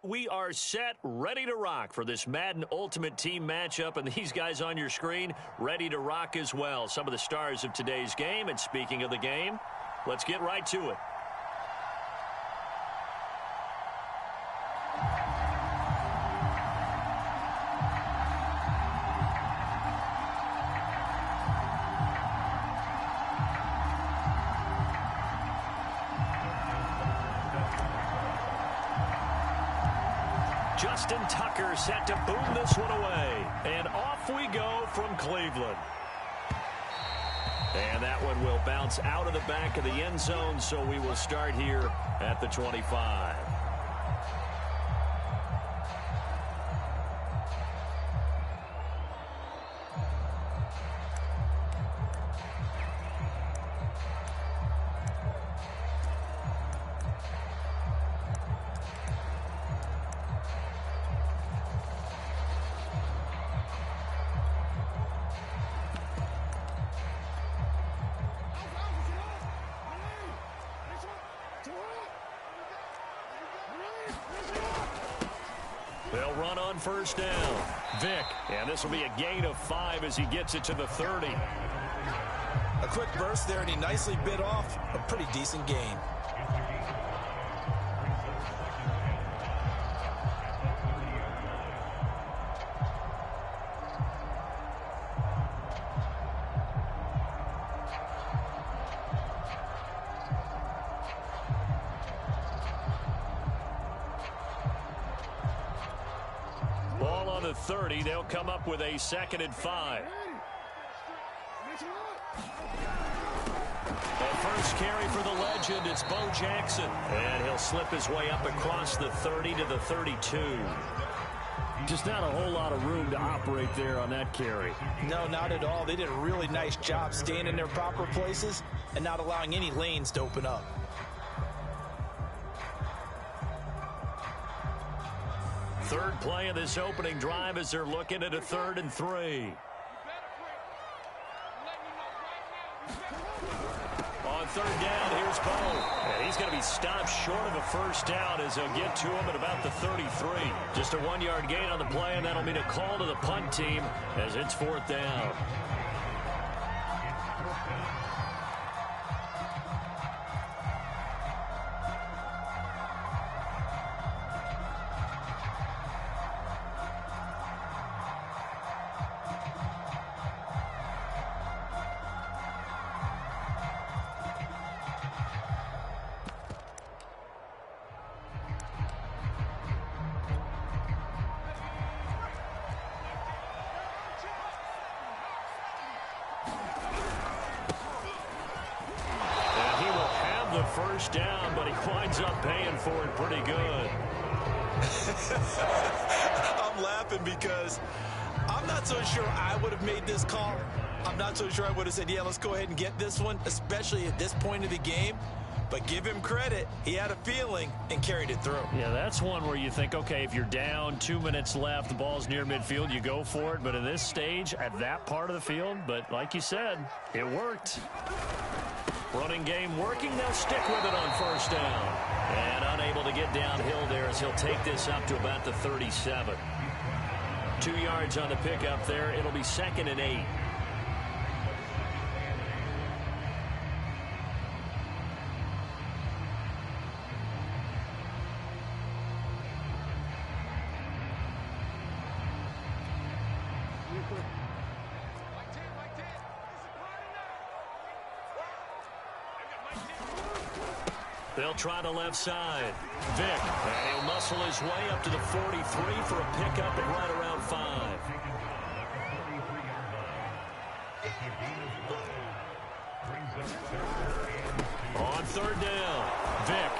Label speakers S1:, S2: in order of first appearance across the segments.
S1: We are set, ready to rock for this Madden Ultimate Team matchup, and these guys on your screen ready to rock as well. Some of the stars of today's game, and speaking of the game, let's get right to it. Justin Tucker set to boom this one away. And off we go from Cleveland. And that one will bounce out of the back of the end zone, so we will start here at the 25. They'll run on first down. Vick, and this will be a gain of 5 as he gets it to the 30.
S2: A quick burst there, and he nicely bit off a pretty decent gain.
S1: Ball on the 30. They'll come up with a 2nd and 5. The first carry for the legend, it's Bo Jackson. And he'll slip his way up across the 30 to the 32.
S3: Just not a whole lot of room to operate there on that carry.
S2: No, not at all. They did a really nice job staying in their proper places and not allowing any lanes to open up.
S1: Third play of this opening drive as they're looking at a 3rd and 3. On 3rd down, here's Bo. And he's going to be stopped short of a first down as they'll get to him at about the 33. Just a 1-yard gain on the play, and that'll mean a call to the punt team as it's 4th down. First down, but he winds up paying for it pretty good.
S2: I'm laughing because I'm not so sure I would have made this call. I'm not so sure I would have said, yeah, let's go ahead and get this one, especially at this point of the game. But give him credit. He had a feeling and carried it through.
S1: Yeah, that's one where you think, okay, if you're down, 2 minutes left, the ball's near midfield, you go for it. But at this stage, at that part of the field, but like you said, it worked. Running game working. They'll stick with it on first down. And unable to get downhill there as he'll take this up to about the 37. 2 yards on the pickup there. It'll be 2nd and 8. They'll try the left side. Vick, and he'll muscle his way up to the 43 for a pickup at right around 5. On 3rd down, Vick,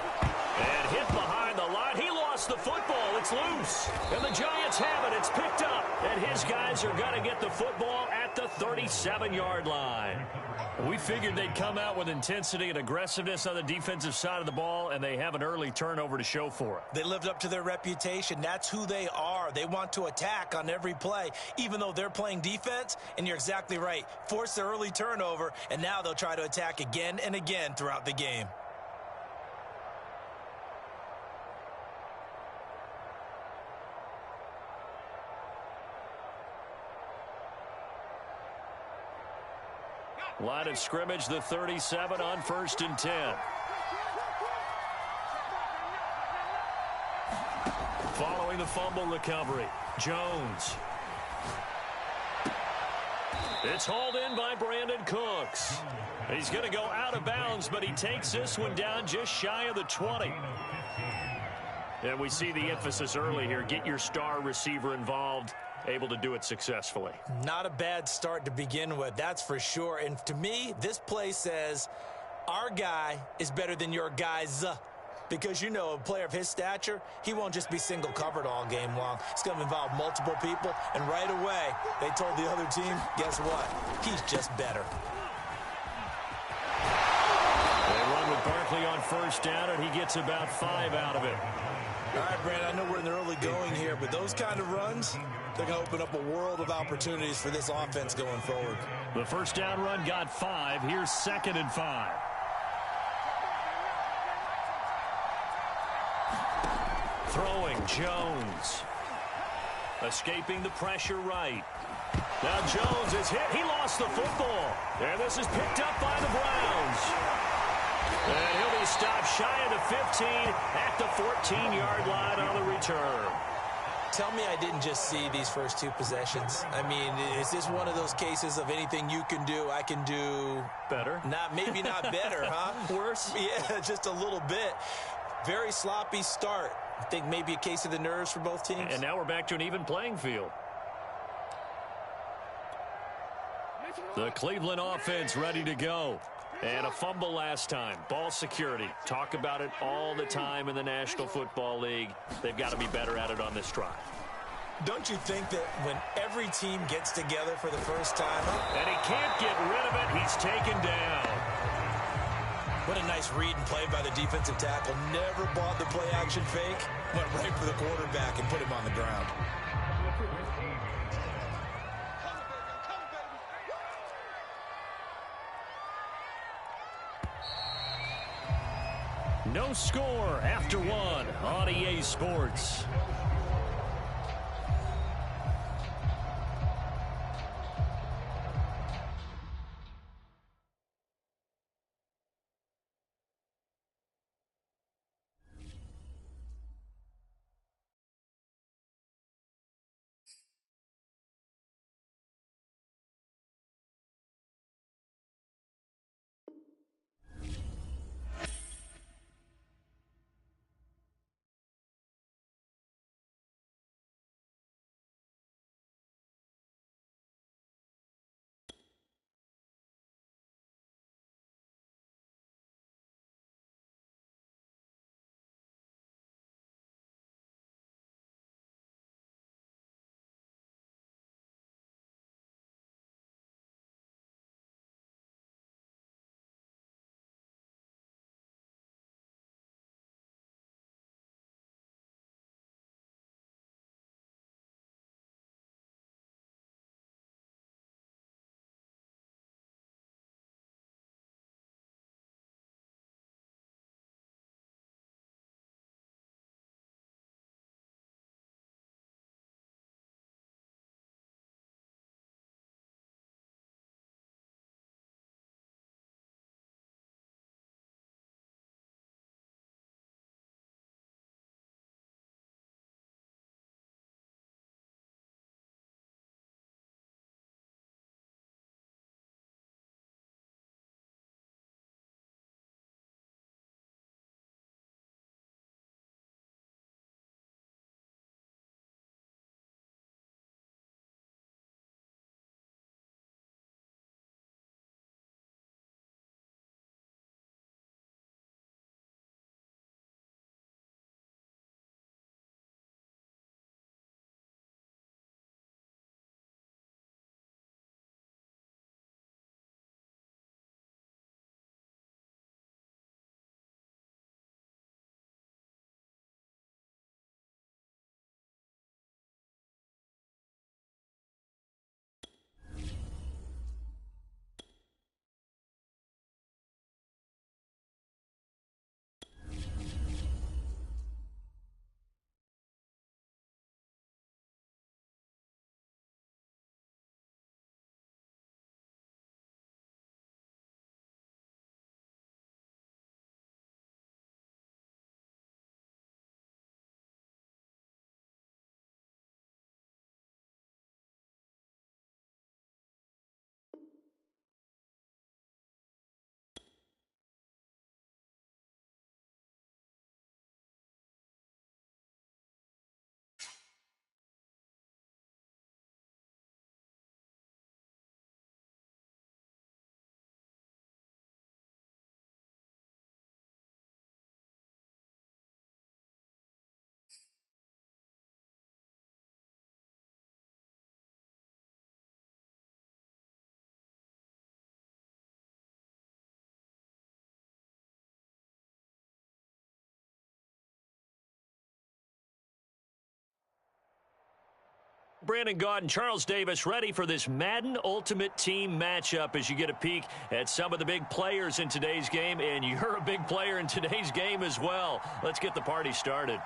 S1: and hit behind the line. He lost the football. It's loose. And the Giants have it. It's picked up. And his guys are going to get the football at the 37-yard line. We figured they'd come out with intensity and aggressiveness on the defensive side of the ball, and they have an early turnover to show for it.
S2: They lived up to their reputation. That's who they are. They want to attack on every play, even though they're playing defense. And you're exactly right. Force the early turnover, and now they'll try to attack again and again throughout the game.
S1: Line of scrimmage, the 37 on 1st and 10. Following the fumble recovery, Jones. It's hauled in by Brandon Cooks. He's going to go out of bounds, but he takes this one down just shy of the 20. And we see the emphasis early here. Get your star receiver involved, able to do it successfully.
S2: Not a bad start to begin with, that's for sure. And to me, this play says our guy is better than your guys. Because, you know, a player of his stature, he won't just be single covered all game long. It's going to involve multiple people. And right away, they told the other team, guess what? He's just better.
S1: They run with Barkley on 1st down, and he gets about 5 out of it.
S2: All right, Brandon, I know we're in the early going here, but those kind of runs, they're going to open up a world of opportunities for this offense going forward.
S1: The 1st down run got 5. Here's 2nd and 5. Throwing, Jones. Escaping the pressure right. Now Jones is hit. He lost the football. And this is picked up by the Browns. And he'll be stopped shy of the 15 at the 14-yard line on the return.
S2: Tell me I didn't just see these first 2 possessions. I mean, is this one of those cases of anything you can do, I can do
S1: better?
S2: Maybe not better, huh?
S1: Worse?
S2: Yeah, just a little bit. Very sloppy start. I think maybe a case of the nerves for both teams.
S1: And now we're back to an even playing field. The Cleveland offense ready to go. And a fumble last time. Ball security. Talk about it all the time in the National Football League. They've got to be better at it on this drive.
S2: Don't you think that when every team gets together for the first time?
S1: And he can't get rid of it. He's taken down.
S2: What a nice read and play by the defensive tackle. Never bought the play-action fake. Went right for the quarterback and put him on the ground.
S1: No score after 1 on EA Sports. Brandon Gaud and Charles Davis ready for this Madden Ultimate Team matchup as you get a peek at some of the big players in today's game, and you're a big player in today's game as well. Let's get the party started.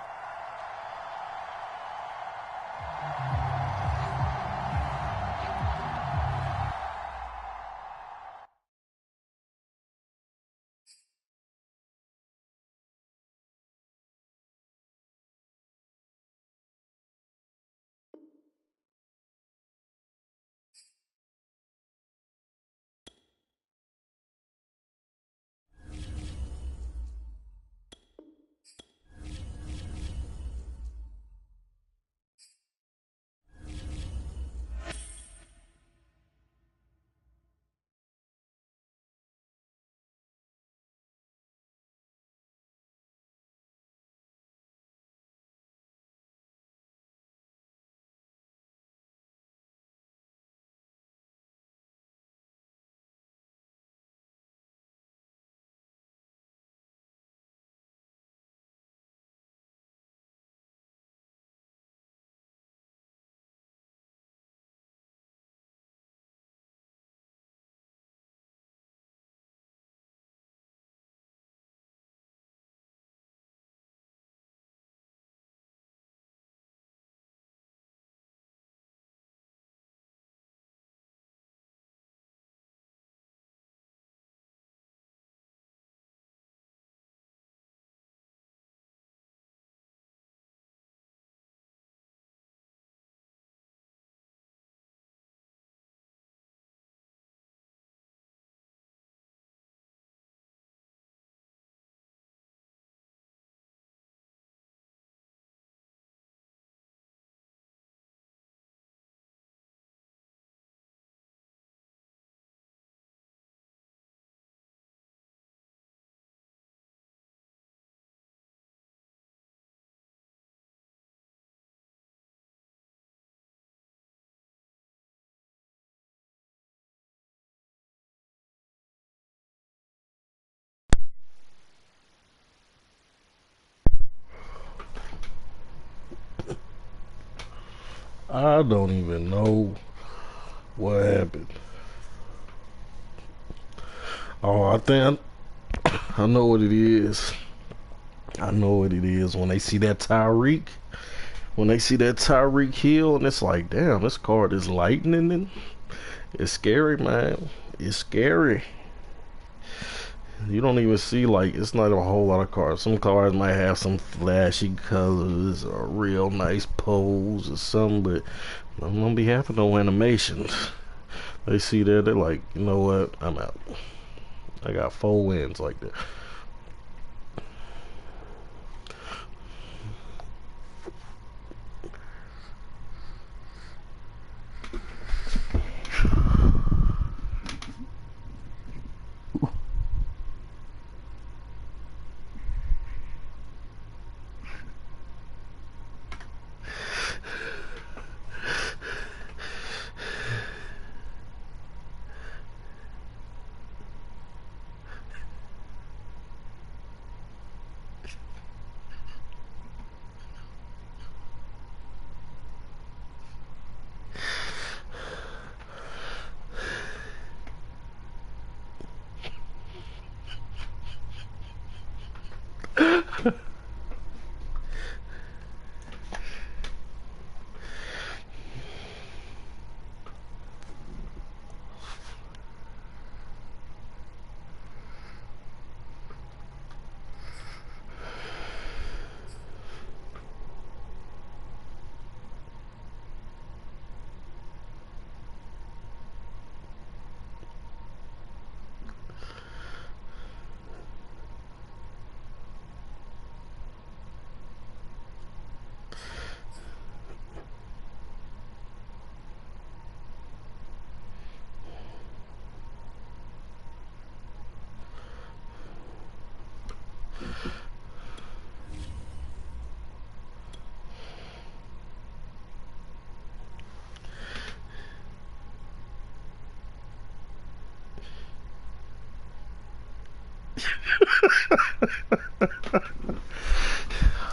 S4: I don't even know what happened. Oh, I think I know what it is. I know what it is when they see that Tyreek. When they see that Tyreek Hill, and it's like, damn, this card is lightning. And it's scary, man. It's scary. You don't even see, like, it's not a whole lot of cards. Some cards might have some flashy colors or real nice pose or something, but I'm gonna be having no animations. They see that, they're like, you know what, I'm out. I got 4 wins like that.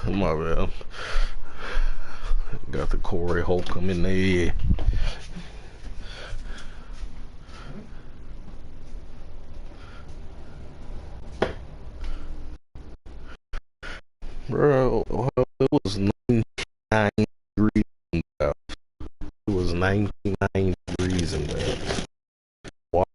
S4: My bad. Got the Corey Holcomb in there. Bro, it was 99 degrees in Dallas. It was 99 degrees in Dallas. Washington.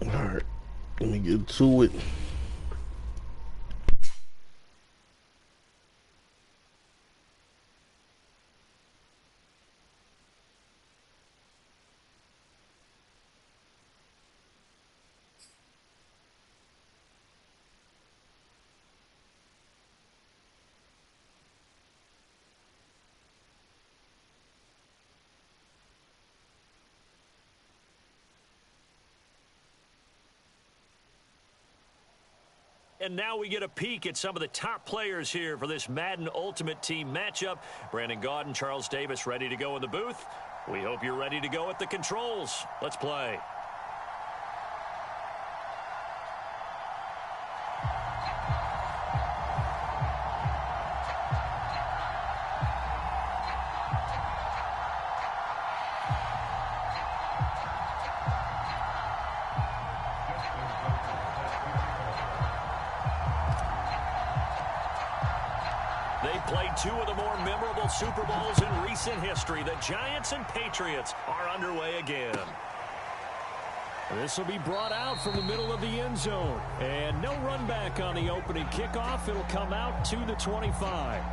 S4: Alright, let me get to it.
S1: And now we get a peek at some of the top players here for this Madden Ultimate Team matchup. Brandon Gaudin, Charles Davis ready to go in the booth. We hope you're ready to go at the controls. Let's play. Played two of the more memorable Super Bowls in recent history. The Giants and Patriots are underway again.
S3: This will be brought out from the middle of the end zone. And no run back on the opening kickoff. It'll come out to the 25.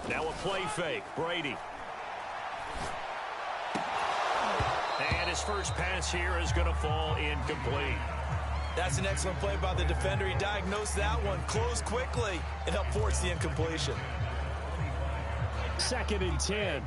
S1: Now a play fake. Brady. And his first pass here is going to fall incomplete.
S2: That's an excellent play by the defender. He diagnosed that one, closed quickly, and helped force the incompletion.
S3: 2nd and 10.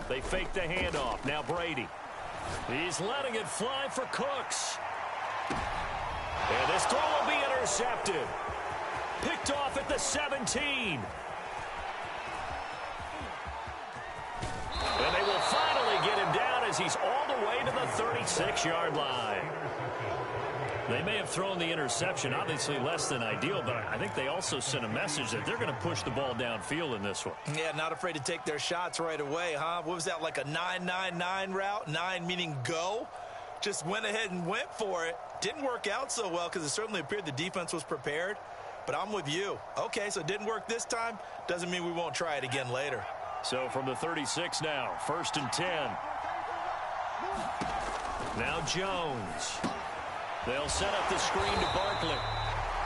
S1: They fake the handoff. Now Brady. He's letting it fly for Cooks.
S3: This throw will be intercepted. Picked off at the 17. And they will finally get him down as he's all the way to the 36-yard line. They may have thrown the interception, obviously less than ideal, but I think they also sent a message that they're going to push the ball downfield in this one.
S2: Yeah, not afraid to take their shots right away, huh? What was that, like a 9-9-9 route? 9 meaning go? Just went ahead and went for it. Didn't work out so well because it certainly appeared the defense was prepared. But I'm with you. Okay, so it didn't work this time. Doesn't mean we won't try it again later.
S3: So from the 36 now, 1st and 10. Now Jones. They'll set up the screen to Barkley.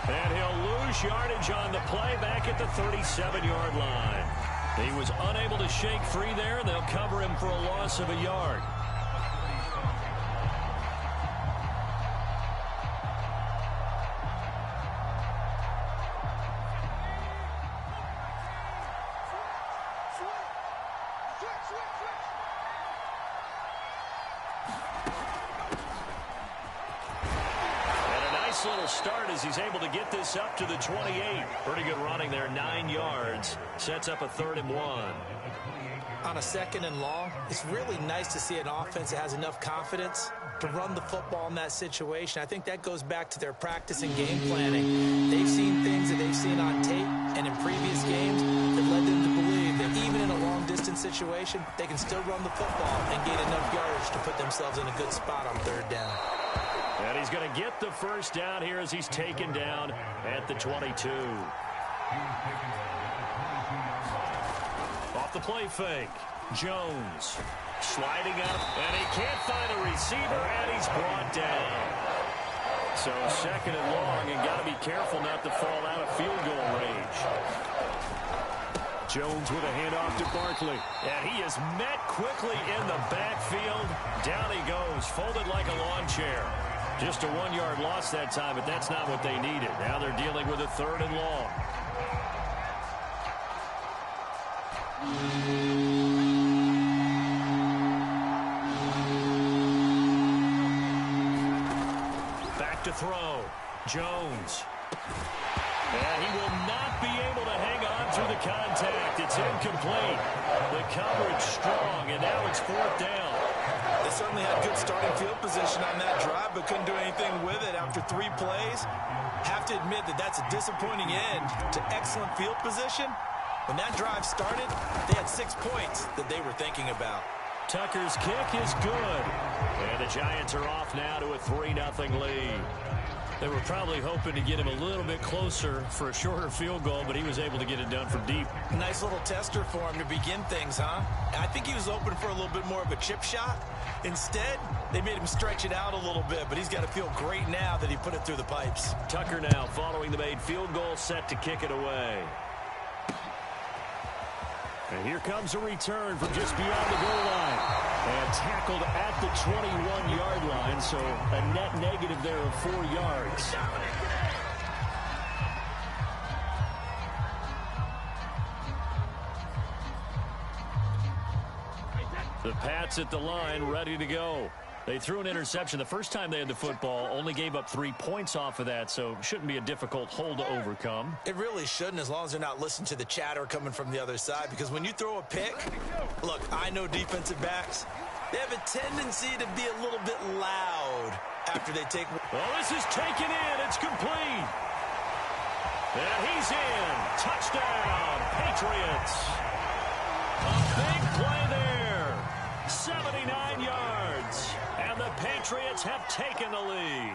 S3: And he'll lose yardage on the play back at the 37-yard line. He was unable to shake free there. They'll cover him for a loss of a yard. Little start as he's able to get this up to the 28. Pretty good running there, 9 yards. Sets up a 3rd and 1.
S2: On a 2nd and long, it's really nice to see an offense that has enough confidence to run the football in that situation. I think that goes back to their practice and game planning. They've seen things that they've seen on tape and in previous games that led them to believe that even in a long-distance situation, they can still run the football and gain enough yardage to put themselves in a good spot on 3rd down.
S3: And he's going to get the 1st down here as he's taken down at the 22. Off the play fake. Jones sliding up, and he can't find a receiver, and he's brought down. So 2nd and long, and got to be careful not to fall out of field goal range. Jones with a handoff to Barkley. And he is met quickly in the backfield. Down he goes, folded like a lawn chair. Just a 1-yard loss that time, but that's not what they needed. Now they're dealing with a 3rd and long. Back to throw. Jones. And he will not be able to hang on through the contact. It's incomplete. The coverage strong, and now it's 4th down.
S2: They certainly had good starting field position on that drive, but couldn't do anything with it after 3 plays. Have to admit that that's a disappointing end to excellent field position. When that drive started, they had 6 points that they were thinking about.
S3: Tucker's kick is good. And the Giants are off now to a 3-0 lead. They were probably hoping to get him a little bit closer for a shorter field goal, but he was able to get it done from deep.
S2: Nice little tester for him to begin things, huh? I think he was open for a little bit more of a chip shot. Instead, they made him stretch it out a little bit, but he's got to feel great now that he put it through the pipes.
S3: Tucker now following the made field goal, set to kick it away. And here comes a return from just beyond the goal line. And tackled at the 21-yard line, so a net negative there of 4 yards. The Pats at the line, ready to go. They threw an interception the first time they had the football, only gave up 3 points off of that, so shouldn't be a difficult hole to overcome.
S2: It really shouldn't, as long as they're not listening to the chatter coming from the other side, because when you throw a pick, look, I know defensive backs, they have a tendency to be a little bit loud after they take.
S3: Well, this is taken in. It's complete. And he's in. Touchdown, Patriots. A big play there. 79 yards. And the Patriots have taken the lead.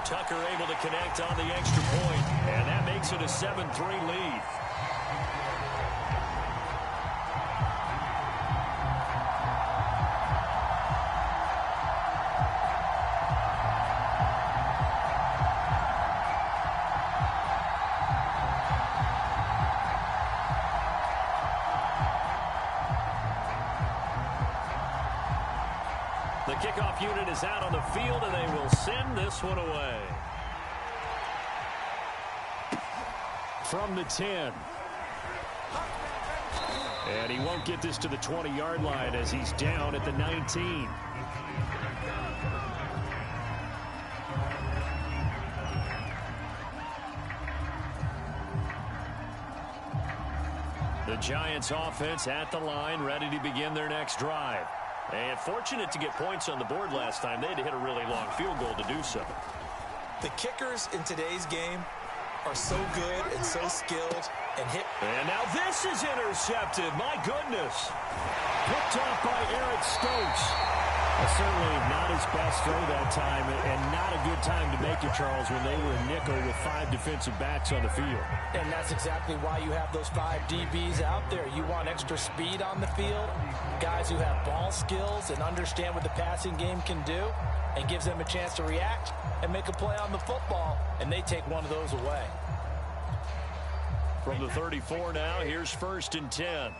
S3: Tucker able to connect on the extra point, and that makes it a 7-3 lead. The kickoff unit is out on the field, and they will send this one away. From the 10. And he won't get this to the 20-yard line as he's down at the 19. The Giants offense at the line, ready to begin their next drive. And fortunate to get points on the board last time. They had to hit a really long field goal to do so.
S2: The kickers in today's game are so good and so skilled and hit.
S3: And now this is intercepted. My goodness. Picked off by Eric Stokes. Certainly not his best throw that time, and not a good time to make it, Charles, when they were a nickel with 5 defensive backs on the field.
S2: And that's exactly why you have those 5 DBs out there. You want extra speed on the field, guys who have ball skills and understand what the passing game can do, and gives them a chance to react and make a play on the football, and they take one of those away.
S3: From the 34 now, here's 1st and 10.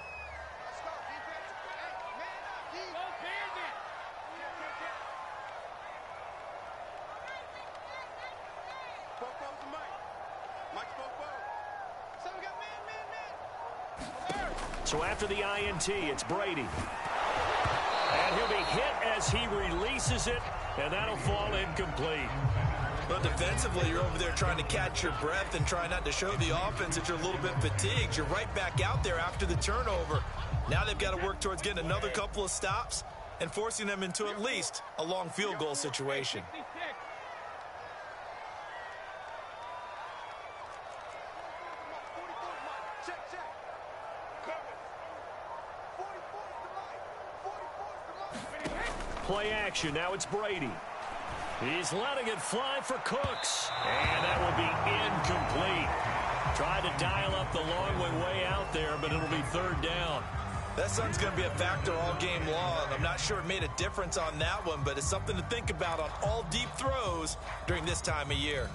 S3: So after the INT, it's Brady. And he'll be hit as he releases it, and that'll fall incomplete.
S2: Well, defensively, you're over there trying to catch your breath and try not to show the offense that you're a little bit fatigued. You're right back out there after the turnover. Now they've got to work towards getting another couple of stops and forcing them into at least a long field goal situation.
S3: Play action. Now it's Brady. He's letting it fly for Cooks. And that will be incomplete. Tried to dial up the long way out there, but it'll be 3rd down.
S2: That sun's going to be a factor all game long. I'm not sure it made a difference on that one, but it's something to think about on all deep throws during this time of year.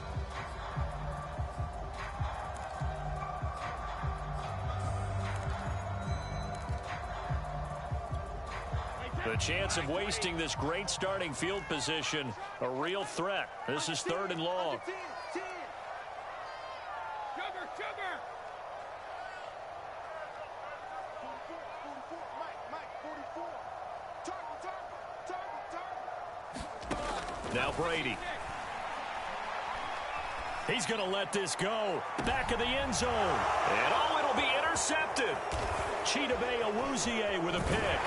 S3: The chance of wasting this great starting field position, a real threat. This is 3rd and long. Now Brady. He's going to let this go. Back of the end zone. And oh, it'll be intercepted. Chidobe Awuzie with a pick.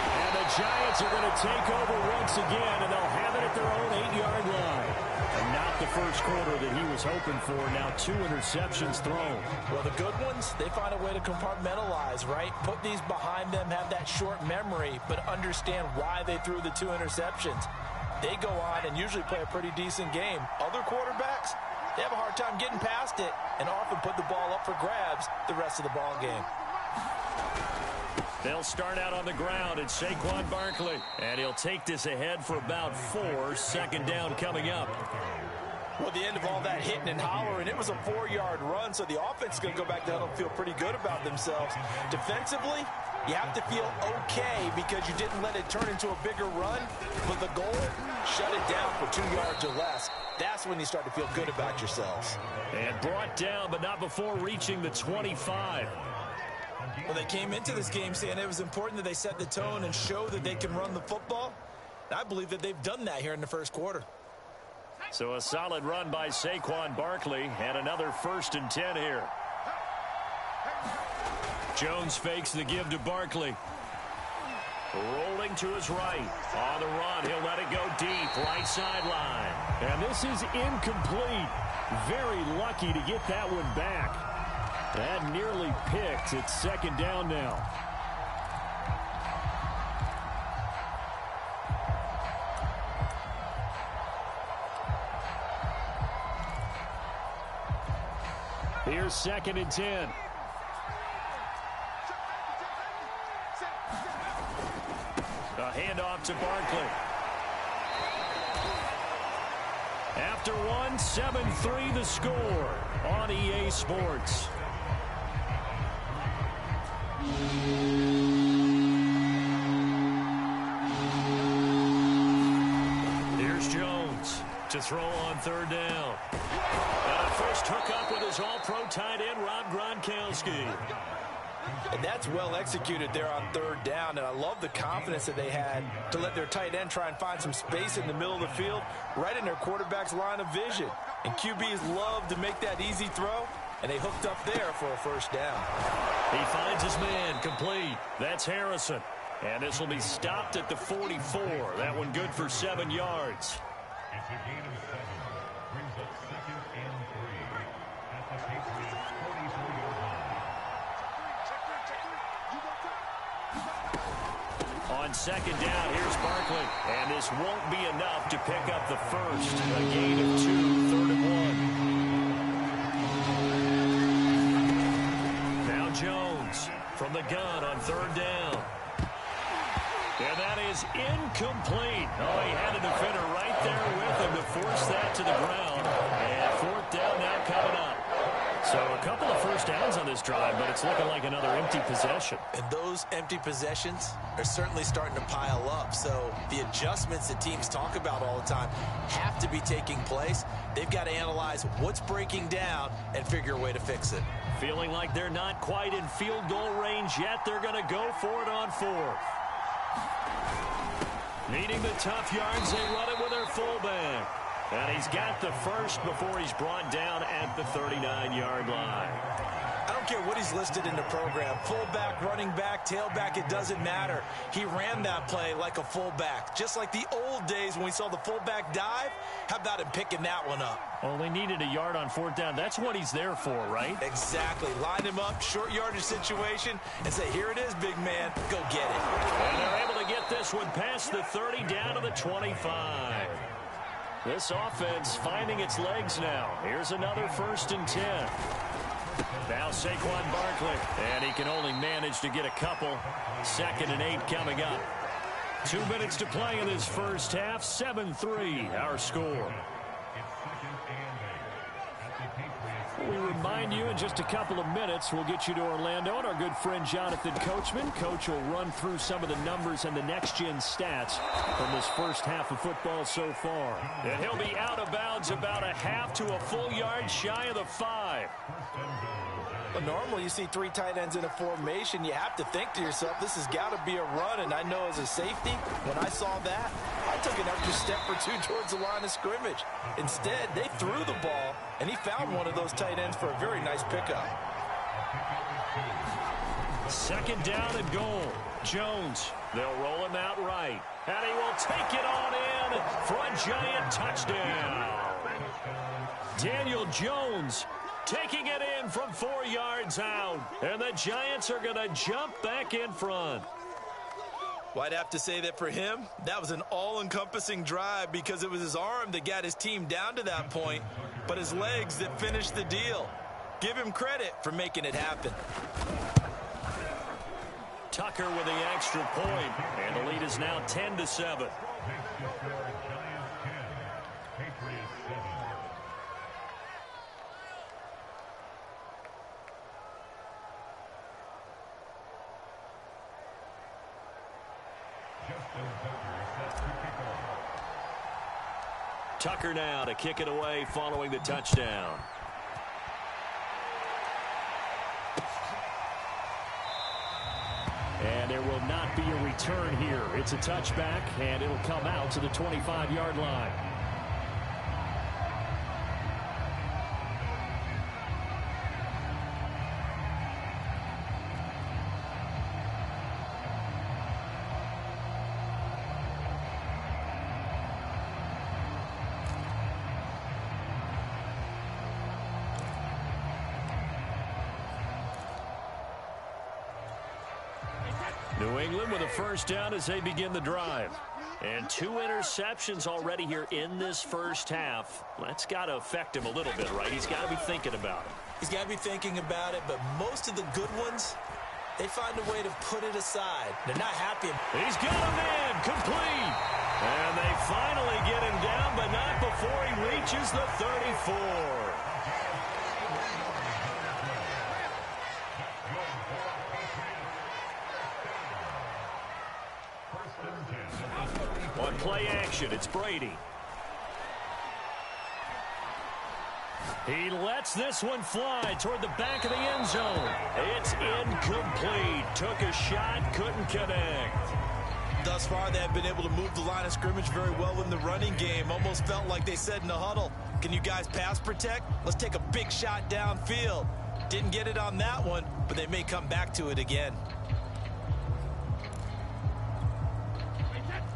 S3: And the Giants are going to take over once again, and they'll have it at their own 8-yard line. And not the first quarter that he was hoping for. Now 2 interceptions thrown.
S2: Well, the good ones, they find a way to compartmentalize, right? Put these behind them, have that short memory, but understand why they threw the 2 interceptions. They go on and usually play a pretty decent game. Other quarterbacks, they have a hard time getting past it and often put the ball up for grabs the rest of the ball game.
S3: They'll start out on the ground, and Saquon Barkley. And he'll take this ahead for about 4. 2nd down coming up.
S2: Well, the end of all that hitting and hollering, it was a 4-yard run, so the offense is going to go back down and feel pretty good about themselves. Defensively, you have to feel okay because you didn't let it turn into a bigger run. But the goal, shut it down for 2 yards or less. That's when you start to feel good about yourselves.
S3: And brought down, but not before reaching the 25.
S2: Well, they came into this game saying it was important that they set the tone and show that they can run the football. And I believe that they've done that here in the first quarter.
S3: So a solid run by Saquon Barkley, and another 1st and 10 here. Jones fakes the give to Barkley. Rolling to his right. On the run, he'll let it go deep, right sideline. And this is incomplete. Very lucky to get that one back. That nearly picked. It's 2nd down now. Here's 2nd and 10. A handoff to Barkley. After 1, 7-3 the score on EA Sports. Here's Jones to throw on 3rd down. And a first hookup with his all-pro tight end, Rob Gronkowski.
S2: And that's well executed there on 3rd down, and I love the confidence that they had to let their tight end try and find some space in the middle of the field, right in their quarterback's line of vision. And QBs love to make that easy throw, and they hooked up there for a 1st down.
S3: He finds his man, complete. That's Harrison. And this will be stopped at the 44. That one good for 7 yards.
S5: It's a gain of 7. Brings up 2nd and 3 at the Patriots' 44-yard line.
S3: On 2nd down, here's Barkley. And this won't be enough to pick up the first. A gain of 2, 3rd and 1. Now Jones from the gun on 3rd down. And that is incomplete. Oh, he had a defender right there with him to force that to the ground. And 4th down now coming up. So a couple of first downs on this drive, but it's looking like another empty possession.
S2: And those empty possessions are certainly starting to pile up. So the adjustments that teams talk about all the time have to be taking place. They've got to analyze what's breaking down and figure a way to fix it.
S3: Feeling like they're not quite in field goal range yet. They're going to go for it on 4th. Needing the tough yards, they run it with their fullback. And he's got the first before he's brought down at the 39-yard line.
S2: I don't care what he's listed in the program. Fullback, running back, tailback, it doesn't matter. He ran that play like a fullback. Just like the old days when we saw the fullback dive. How about him picking that one up?
S3: Only needed a yard on 4th down. That's what he's there for, right?
S2: Exactly. Line him up, short yardage situation, and say, here it is, big man. Go get it.
S3: And they're able to get this one past the 30 down to the 25. This offense finding its legs now. Here's another 1st and 10. Now Saquon Barkley, and he can only manage to get a couple. 2nd and 8 coming up. 2 minutes to play in this first half. 7-3 our score. We remind you in just a couple of minutes we'll get you to Orlando and our good friend Jonathan Coachman. Coach will run through some of the numbers and the next-gen stats from this first half of football so far. And he'll be out of bounds about a half to a full yard shy of the 5.
S2: Well, normally you see 3 tight ends in a formation. You have to think to yourself, this has got to be a run. And I know as a safety, when I saw that, I took an extra step or 2 towards the line of scrimmage. Instead, they threw the ball, and he found one of those tight ends for a very nice pickup.
S3: 2nd down and goal. Jones, they'll roll him out right. And he will take it on in for a giant touchdown. Daniel Jones taking it in from 4 yards out. And the Giants are going to jump back in front.
S2: Well, I'd have to say that for him, that was an all-encompassing drive because it was his arm that got his team down to that point, but his legs that finished the deal. Give him credit for making it happen.
S3: Tucker with the extra point, and the lead is now 10-7. Tucker now to kick it away following the touchdown. And there will not be a return here. It's a touchback, and it'll come out to the 25-yard line. New England with a first down as they begin the drive. And 2 interceptions already here in this first half. That's got to affect him a little bit, right? He's got to be thinking about it.
S2: He's got to be thinking about it, but most of the good ones, they find a way to put it aside. They're not happy.
S3: He's got a man, complete. And they finally get him down, but not before he reaches the 34. On play action, it's Brady. He lets this one fly toward the back of the end zone. It's incomplete. Took a shot, couldn't connect.
S2: Thus far, they have been able to move the line of scrimmage very well in the running game. Almost felt like they said in the huddle, can you guys pass protect? Let's take a big shot downfield. Didn't get it on that one, but they may come back to it again.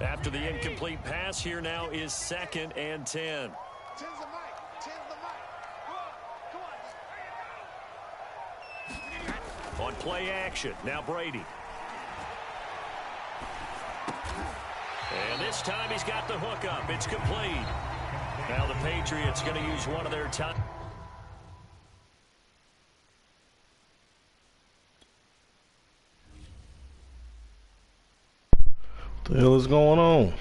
S3: After the incomplete pass, here now is 2nd and 10. On play action, now Brady. And this time he's got the hook up. It's complete. Now the Patriots going to use one of their time.
S4: What the hell is going on?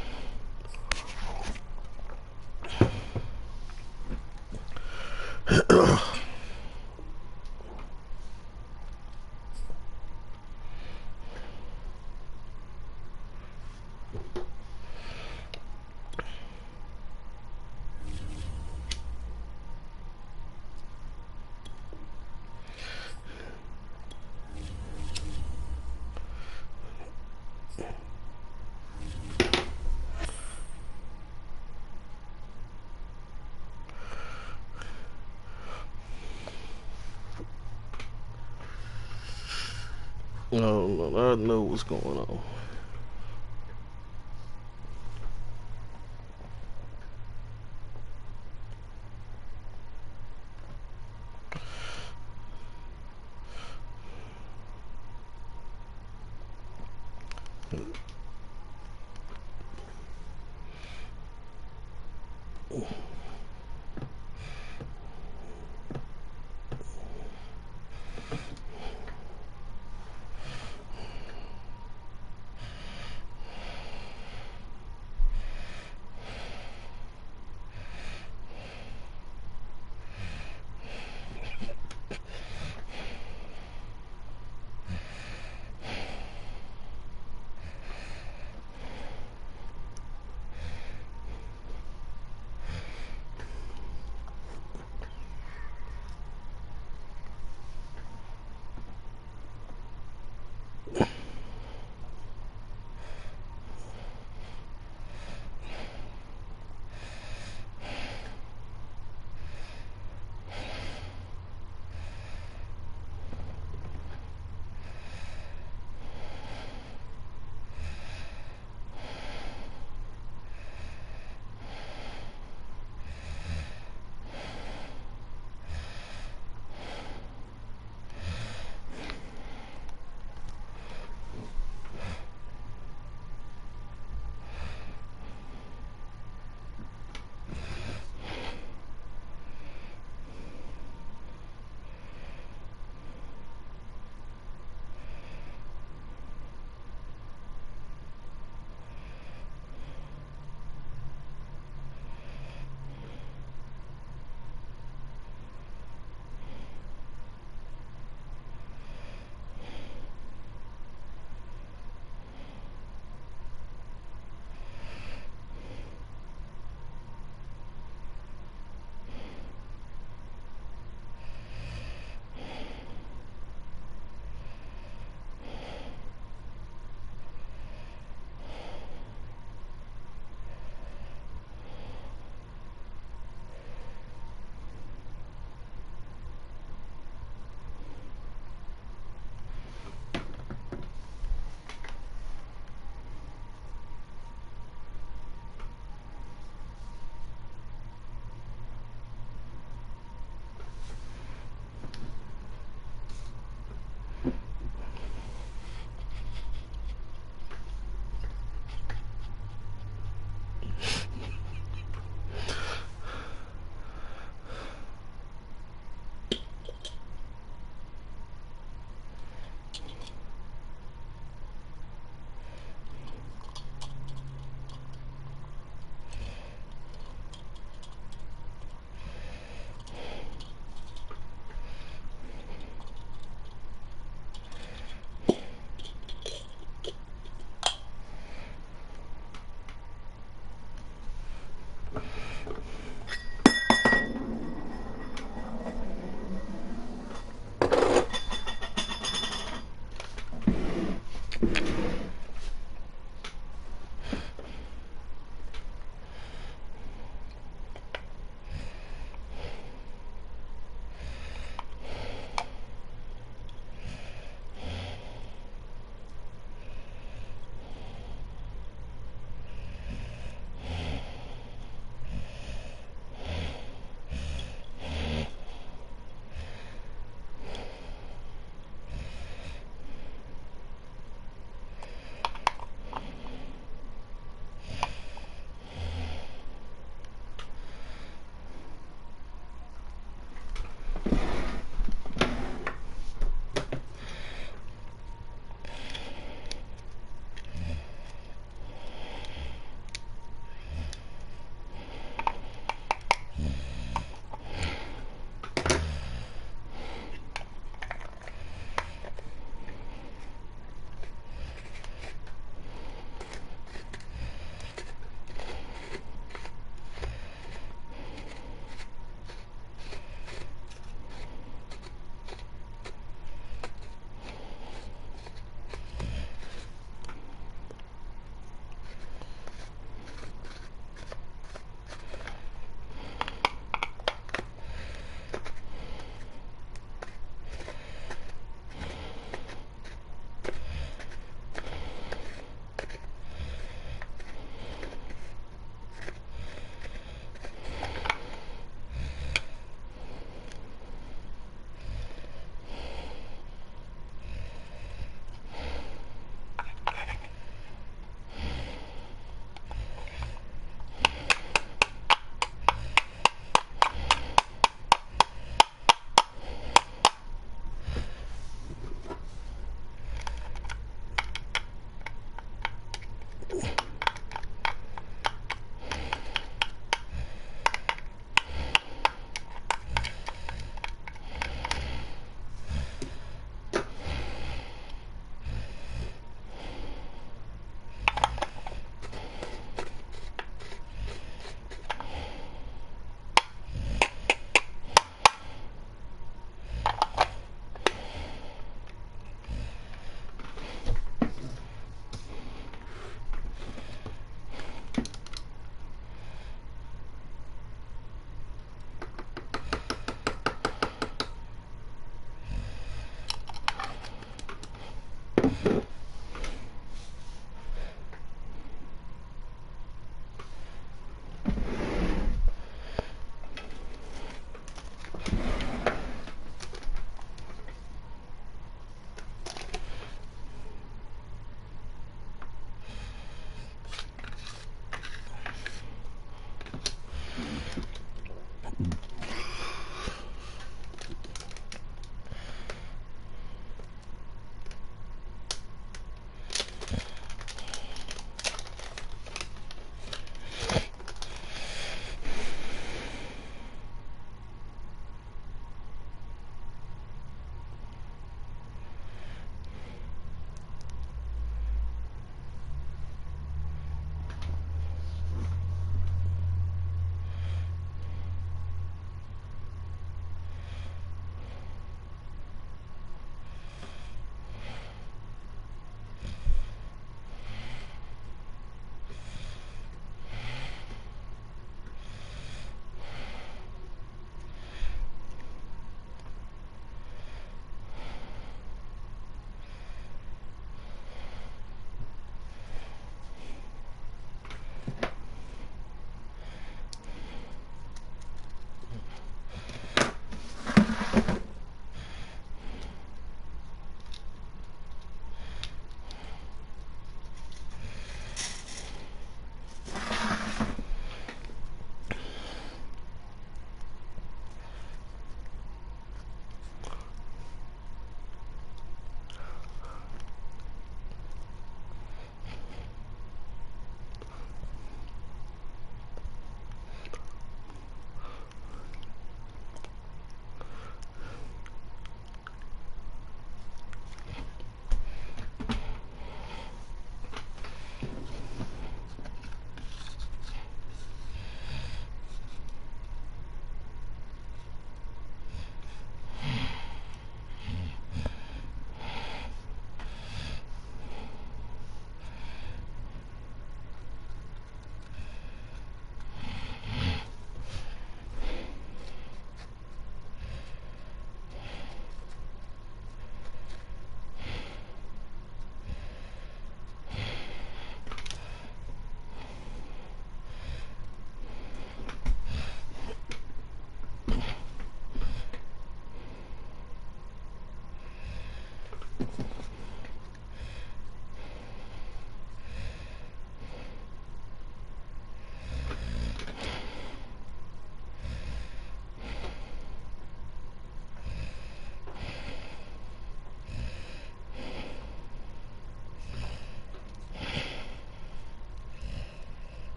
S4: No, I know what's going on.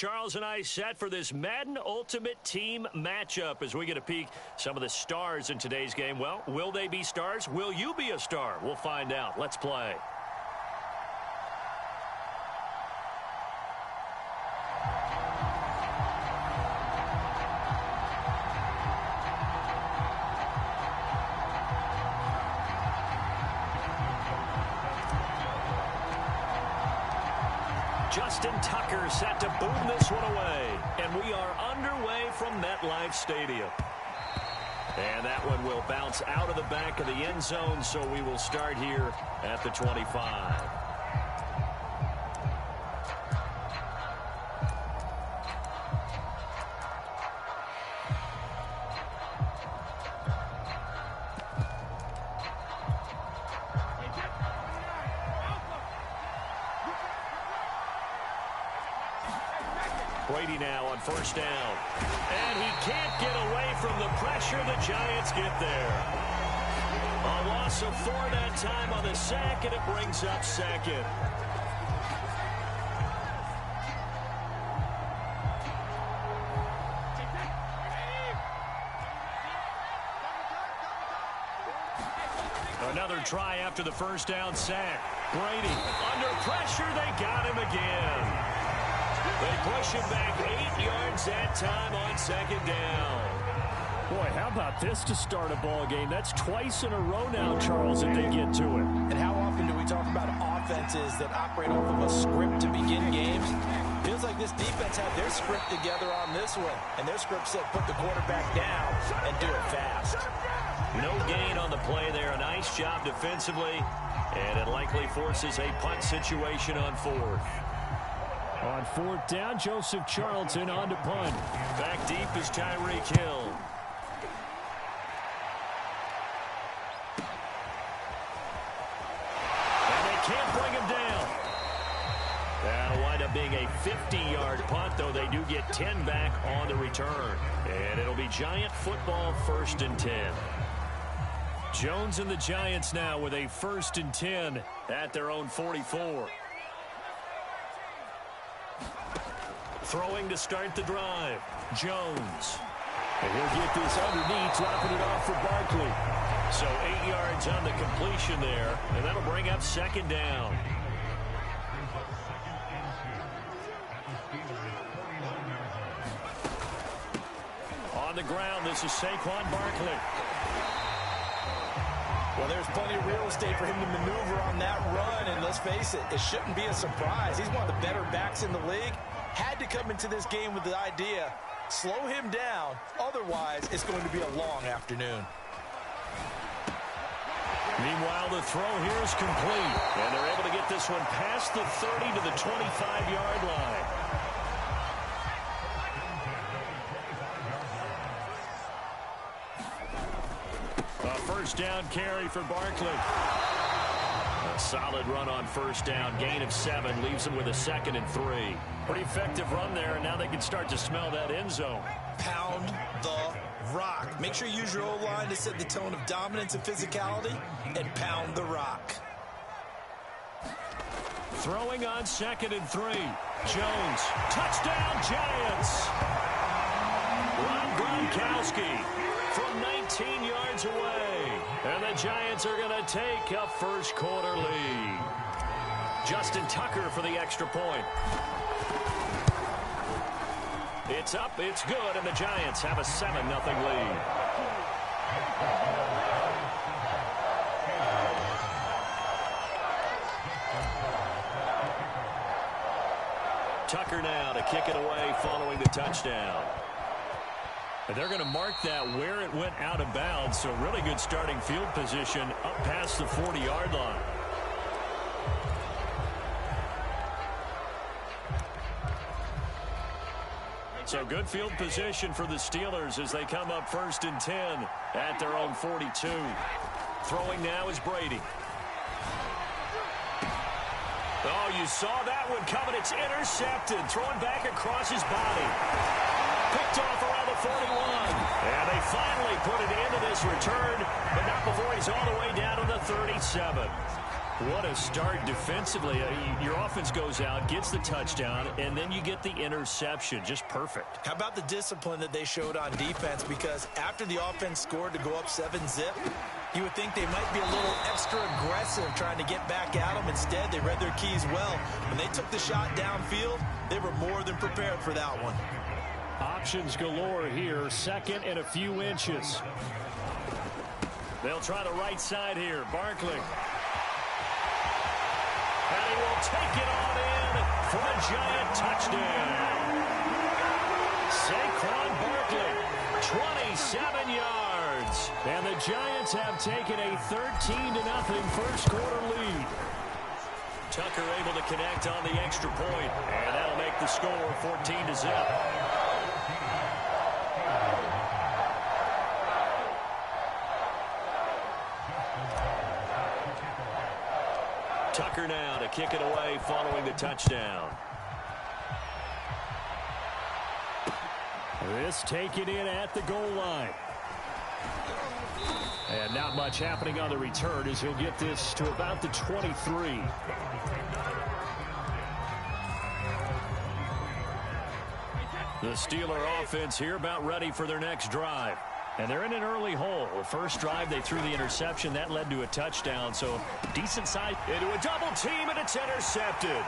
S3: Charles and I set for this Madden Ultimate Team matchup as we get a peek some of the stars in today's game. Well, will they be stars? Will you be a star? We'll find out. Let's play. Justin Tucker set to boom this one away. And we are underway from MetLife Stadium. And that one will bounce out of the back of the end zone, so we will start here at the 25. Brady now on first down. And he can't get away from the pressure. The Giants get there. A loss of 4 that time on the sack, and it brings up second. Another try after the first down sack. Brady under pressure. They got him again. They push him back 8 yards that time on second down.
S1: Boy, how about this to start a ball game? That's twice in a row now, Charles, that they get to it.
S2: And how often do we talk about offenses that operate off of a script to begin games? Feels like this defense had their script together on this one. And their script said put the quarterback down and do it fast.
S3: No gain on the play there. A nice job defensively. And it likely forces a punt situation on fourth.
S1: On fourth down, Joseph Charlton on to punt.
S3: Back deep is Tyreek Hill. And they can't bring him down. That'll wind up being a 50-yard punt, though they do get 10 back on the return. And it'll be Giant football, 1st and 10.
S1: Jones and the Giants now with a 1st and 10 at their own 44.
S3: Throwing to start the drive. Jones.
S1: And he'll get this underneath, dropping it off for Barkley.
S3: So 8 yards on the completion there, and that'll bring up second down. On the ground, this is Saquon Barkley.
S2: Well, there's plenty of real estate for him to maneuver on that run, and let's face it, it shouldn't be a surprise. He's one of the better backs in the league. Had to come into this game with the idea, slow him down, otherwise it's going to be a long afternoon.
S3: Meanwhile, the throw here is complete, and they're able to get this one past the 30 to the 25-yard line. A first down carry for Barkley. A solid run on first down. Gain of 7 leaves them with a 2nd and 3.
S1: Pretty effective run there, and now they can start to smell that end zone.
S2: Pound the rock. Make sure you use your O-line to set the tone of dominance and physicality, and pound the rock.
S3: Throwing on 2nd and 3. Jones. Touchdown, Giants. Rob Gronkowski from 19 yards away. And the Giants are going to take a first quarter lead. Justin Tucker for the extra point. It's up, it's good, and the Giants have a 7-0 lead. Tucker now to kick it away following the touchdown.
S1: And they're going to mark that where it went out of bounds, so really good starting field position up past the 40-yard line. So good field position for the Steelers as they come up 1st and 10 at their own 42. Throwing now is Brady. Oh, you saw that one coming. It's intercepted. Throwing back across his body. Picked off around the 41. And they finally put it into this return, but not before he's all the way down to the 37.
S3: What a start defensively. Your offense goes out, gets the touchdown, and then you get the interception. Just perfect.
S2: How about the discipline that they showed on defense? Because after the offense scored to go up 7-zip, you would think they might be a little extra aggressive trying to get back at them. Instead, they read their keys well. When they took the shot downfield, they were more than prepared for that one.
S3: Options galore here. Second and a few inches. They'll try the right side here. Barkley. And he will take it on in for a giant touchdown. Saquon Barkley, 27 yards. And the Giants have taken a 13-0 first quarter lead. Tucker able to connect on the extra point, and that'll make the score 14-0. Tucker now to kick it away following the touchdown. This taken in at the goal line. And not much happening on the return as he'll get this to about the 23. The Steeler offense here about ready for their next drive. And they're in an early hole. The first drive, they threw the interception. That led to a touchdown. So decent size into a double team, and it's intercepted.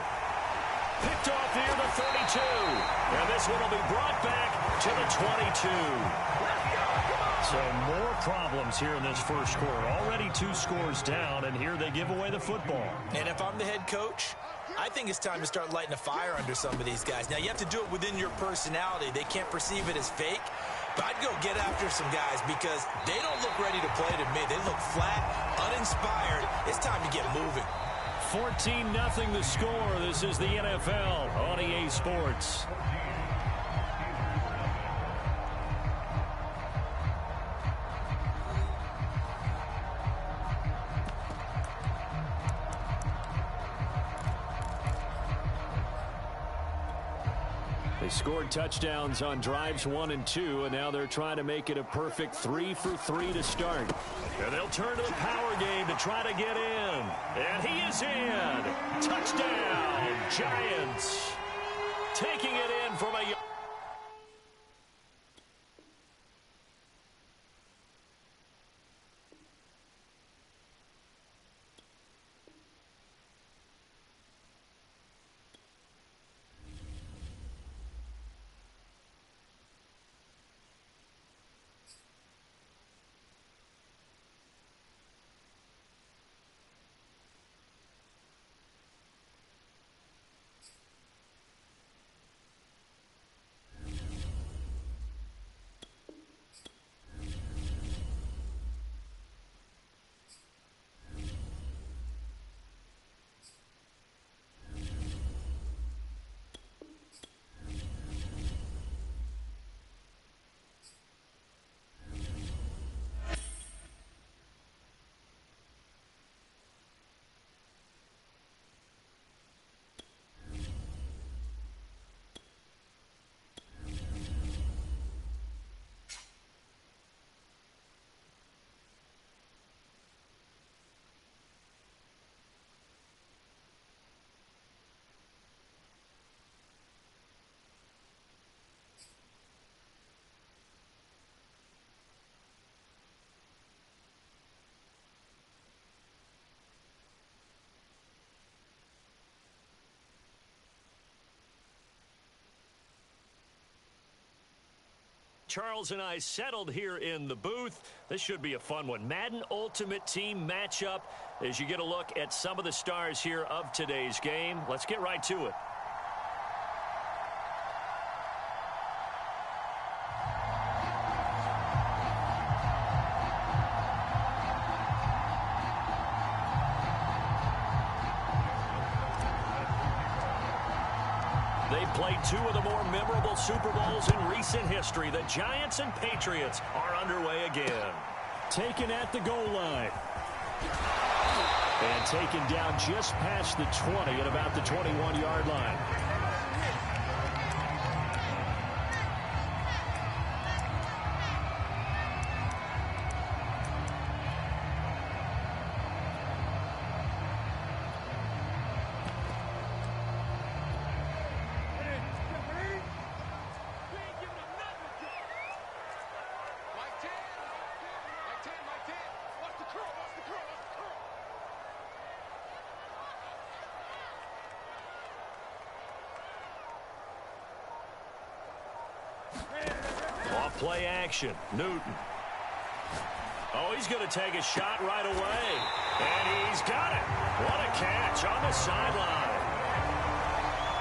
S3: Picked off near the 32. And this one will be brought back to the 22. So more problems here in this first quarter. Already 2 scores down, and here they give away the football.
S2: And if I'm the head coach, I think it's time to start lighting a fire under some of these guys. Now, you have to do it within your personality. They can't perceive it as fake. But I'd go get after some guys because they don't look ready to play to me. They look flat, uninspired. It's time to get moving.
S3: 14-0 the score. This is the NFL on EA Sports. They scored touchdowns on drives 1 and 2, and now they're trying to make it a perfect 3 for 3 to start. And they'll turn to the power game to try to get in. And he is in. Touchdown, Giants. Taking it in from a... Charles and I settled here in the booth. This should be a fun one. Madden Ultimate Team matchup as you get a look at some of the stars here of today's game. Let's get right to it. They played 2 of the more memorable Super Bowls in recent history. The Giants and Patriots are underway again. Taken at the goal line. And taken down just past the 20 at about the 21-yard line. Play action. Newton. Oh, he's going to take a shot right away. And he's got it. What a catch on the sideline.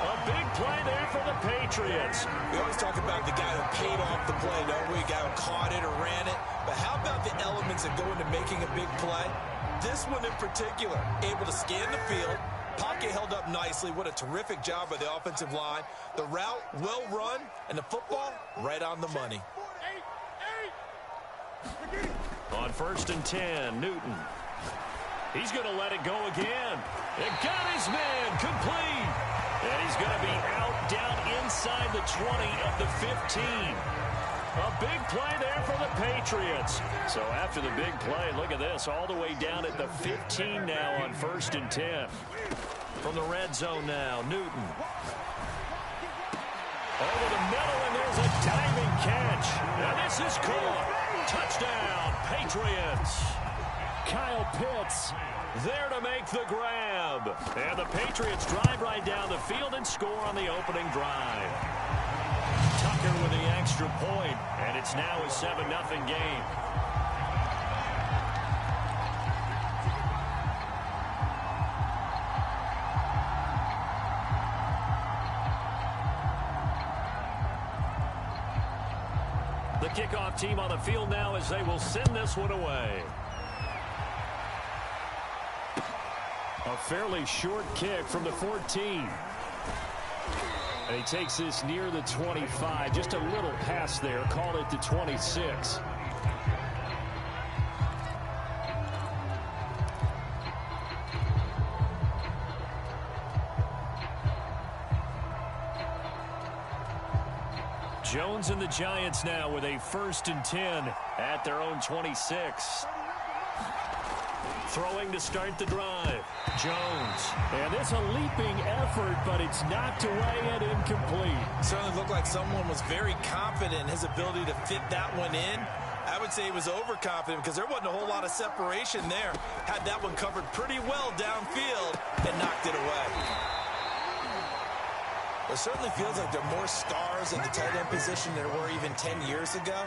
S3: A big play there for the Patriots.
S2: We always talk about the guy who paid off the play, don't we? The guy who caught it or ran it. But how about the elements that go into making a big play? This one in particular, able to scan the field. Pocket held up nicely. What a terrific job by the offensive line. The route well run, and the football right on the money.
S3: On 1st and 10, Newton. He's going to let it go again. It got his man complete. And he's going to be out down inside the 20 of the 15. A big play there for the Patriots. So after the big play, look at this, all the way down at the 15 now on 1st and 10. From the red zone now, Newton. Over the middle, and there's a diving catch. And this is caught. Touchdown, Patriots. Kyle Pitts there to make the grab. And the Patriots drive right down the field and score on the opening drive. Tucker with the extra point, and it's now a 7-0 game. The kickoff team on the field now as they will send this one away. A fairly short kick from the 14. And he takes this near the 25. Just a little pass there. Call it the 26. Jones and the Giants now with a 1st and 10 at their own 26. Throwing to start the drive. Jones. And this a leaping effort, but it's knocked away and incomplete.
S2: Certainly looked like someone was very confident in his ability to fit that one in. I would say he was overconfident because there wasn't a whole lot of separation there. Had that one covered pretty well downfield and knocked it away. It certainly feels like there are more stars in the tight end position than there were even 10 years ago.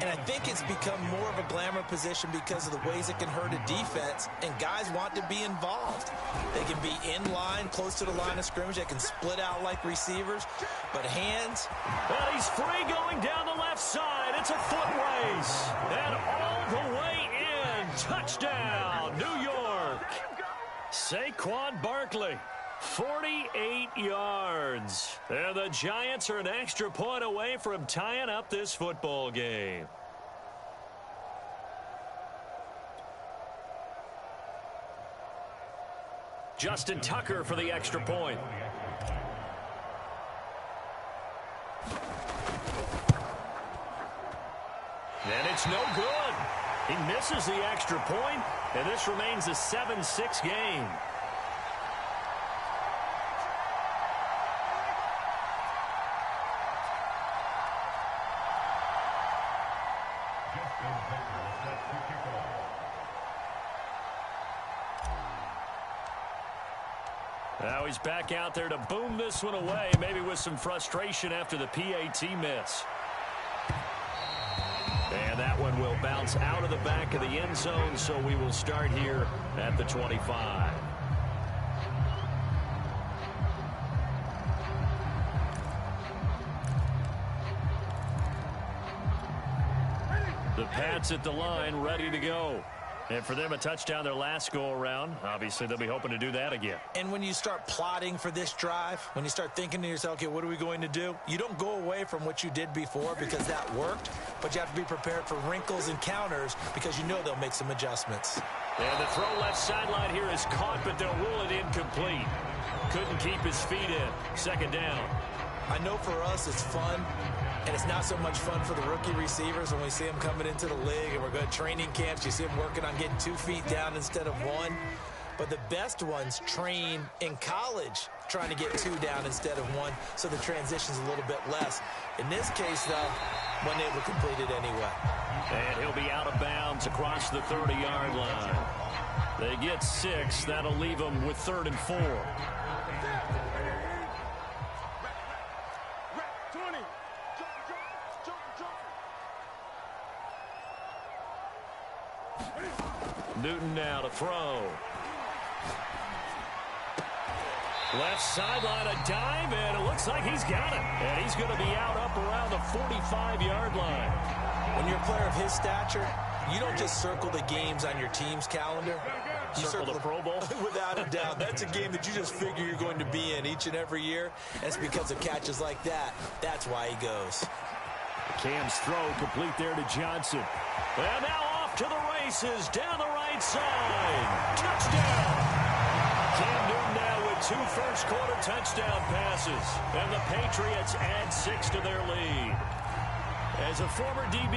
S2: And I think it's become more of a glamour position because of the ways it can hurt a defense, and guys want to be involved. They can be in line, close to the line of scrimmage. They can split out like receivers, but hands.
S3: And he's free going down the left side. It's a foot race, and all the way in. Touchdown, New York. Saquon Barkley. 48 yards. And the Giants are an extra point away from tying up this football game. Justin Tucker for the extra point. And it's no good. He misses the extra point, and this remains a 7-6 game. Now he's back out there to boom this one away, maybe with some frustration after the PAT miss. And that one will bounce out of the back of the end zone, so we will start here at the 25. The Pats at the line, ready to go. And for them, a touchdown their last go-around. Obviously, they'll be hoping to do that again.
S2: And when you start plotting for this drive, when you start thinking to yourself, okay, what are we going to do? You don't go away from what you did before because that worked, but you have to be prepared for wrinkles and counters because you know they'll make some adjustments.
S3: And the throw left sideline here is caught, but they'll rule it incomplete. Couldn't keep his feet in. Second down.
S2: I know for us it's fun, and it's not so much fun for the rookie receivers when we see them coming into the league and we're going to training camps. You see them working on getting 2 feet down instead of 1. But the best ones train in college trying to get 2 down instead of 1, so the transition's a little bit less. In this case, though, wasn't able to complete it anyway.
S3: And he'll be out of bounds across the 30-yard line. They get 6. That'll leave them with 3rd and 4. Newton now to throw. Left sideline, a dive, and it looks like he's got it. And he's going to be out up around the 45-yard line.
S2: When you're a player of his stature, you don't just circle the games on your team's calendar. You
S3: Circle the Pro Bowl?
S2: Without a doubt. That's a game that you just figure you're going to be in each and every year. And it's because of catches like that. That's why he goes.
S3: Cam's throw complete there to Johnson. And now off to the races down the right side. Touchdown! Cam Newton now with 2 first-quarter touchdown passes. And the Patriots add 6 to their lead. As a former DB,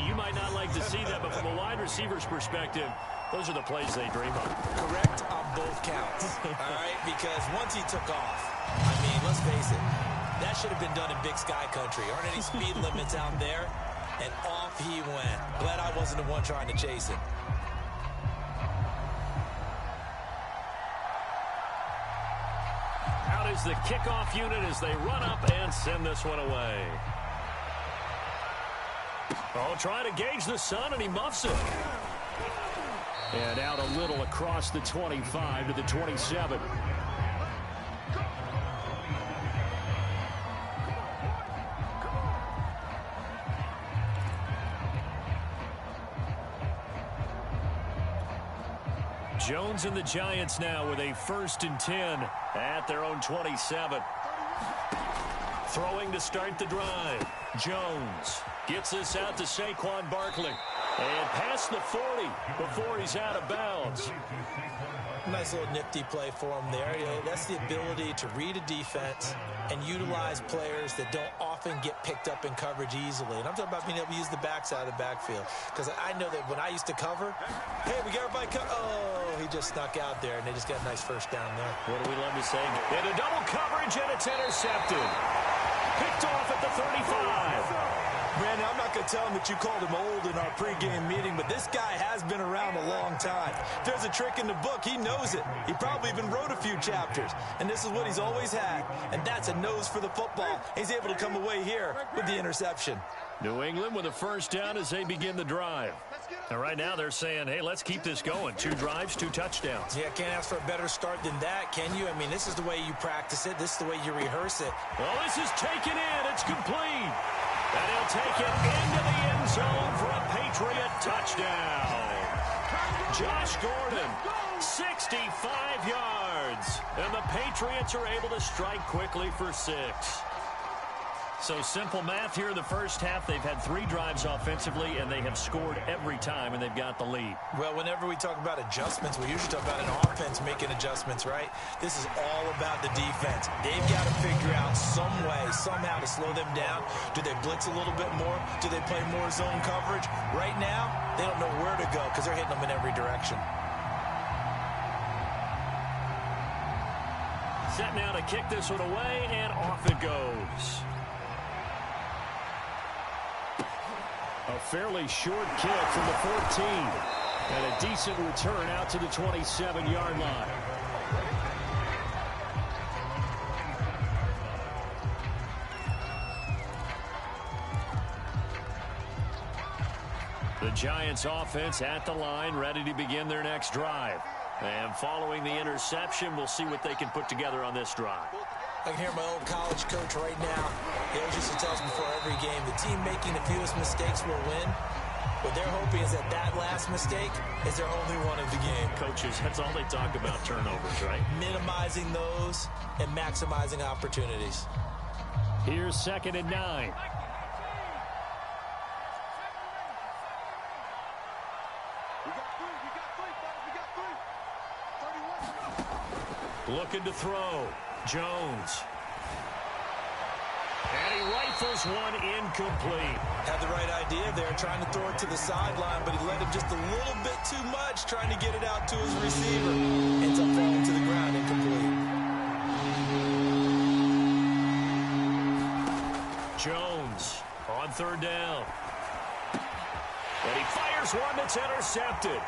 S3: you might not like to see that, but from a wide receiver's perspective, those are the plays they dream of.
S2: Correct on both counts. All right? Because once he took off, I mean, let's face it, that should have been done in Big Sky Country. Aren't any speed limits out there? And off he went. Glad I wasn't the one trying to chase him.
S3: Out is the kickoff unit as they run up and send this one away. Oh, trying to gauge the sun, and he muffs it. And out a little across the 25 to the 27. Jones and the Giants now with a 1st and 10 at their own 27. Throwing to start the drive. Jones gets this out to Saquon Barkley. And past the 40 before he's out of bounds.
S2: Nice little nifty play for him there. You know, that's the ability to read a defense and utilize players that don't often get picked up in coverage easily. And I'm talking about being able to use the backside of the backfield. Because I know that when I used to cover, hey, we got everybody oh, he just snuck out there, and they just got a nice first down there.
S3: What do we love to say? Into double coverage, and it's intercepted. Picked off at the 35.
S2: Brandon, I'm not going to tell him that you called him old in our pregame meeting, but this guy has been around a long time. If there's a trick in the book, he knows it. He probably even wrote a few chapters, and this is what he's always had, and that's a nose for the football. He's able to come away here with the interception.
S3: New England with a first down as they begin the drive. And right now they're saying, hey, let's keep this going. 2 drives, 2 touchdowns.
S2: Yeah, can't ask for a better start than that, can you? I mean, this is the way you practice it. This is the way you rehearse it.
S3: Well, this is taken in. It's complete. And he'll take it into the end zone for a Patriot touchdown. Josh Gordon, 65 yards. And the Patriots are able to strike quickly for 6. So simple math here in the first half. They've had 3 drives offensively, and they have scored every time, and they've got the lead.
S2: Well, whenever we talk about adjustments, we usually talk about an offense making adjustments, right? This is all about the defense. They've got to figure out some way, somehow to slow them down. Do they blitz a little bit more? Do they play more zone coverage? Right now, they don't know where to go because they're hitting them in every direction.
S3: Set now to kick this one away, and off it goes. A fairly short kick from the 14. And a decent return out to the 27-yard line. The Giants offense at the line, ready to begin their next drive. And following the interception, we'll see what they can put together on this drive.
S2: I can hear my old college coach right now. He always used to tell us before every game, the team making the fewest mistakes will win. What they're hoping is that last mistake is their only one of the game.
S3: Coaches, that's all they talk about, turnovers, right?
S2: Minimizing those and maximizing opportunities.
S3: Here's 2nd and 9. Looking to throw. Jones. And he rifles one incomplete.
S2: Had the right idea there, trying to throw it to the sideline, but he led him just a little bit too much, trying to get it out to his receiver. Ends up falling to the ground incomplete.
S3: Jones on 3rd down. And he fires one that's intercepted.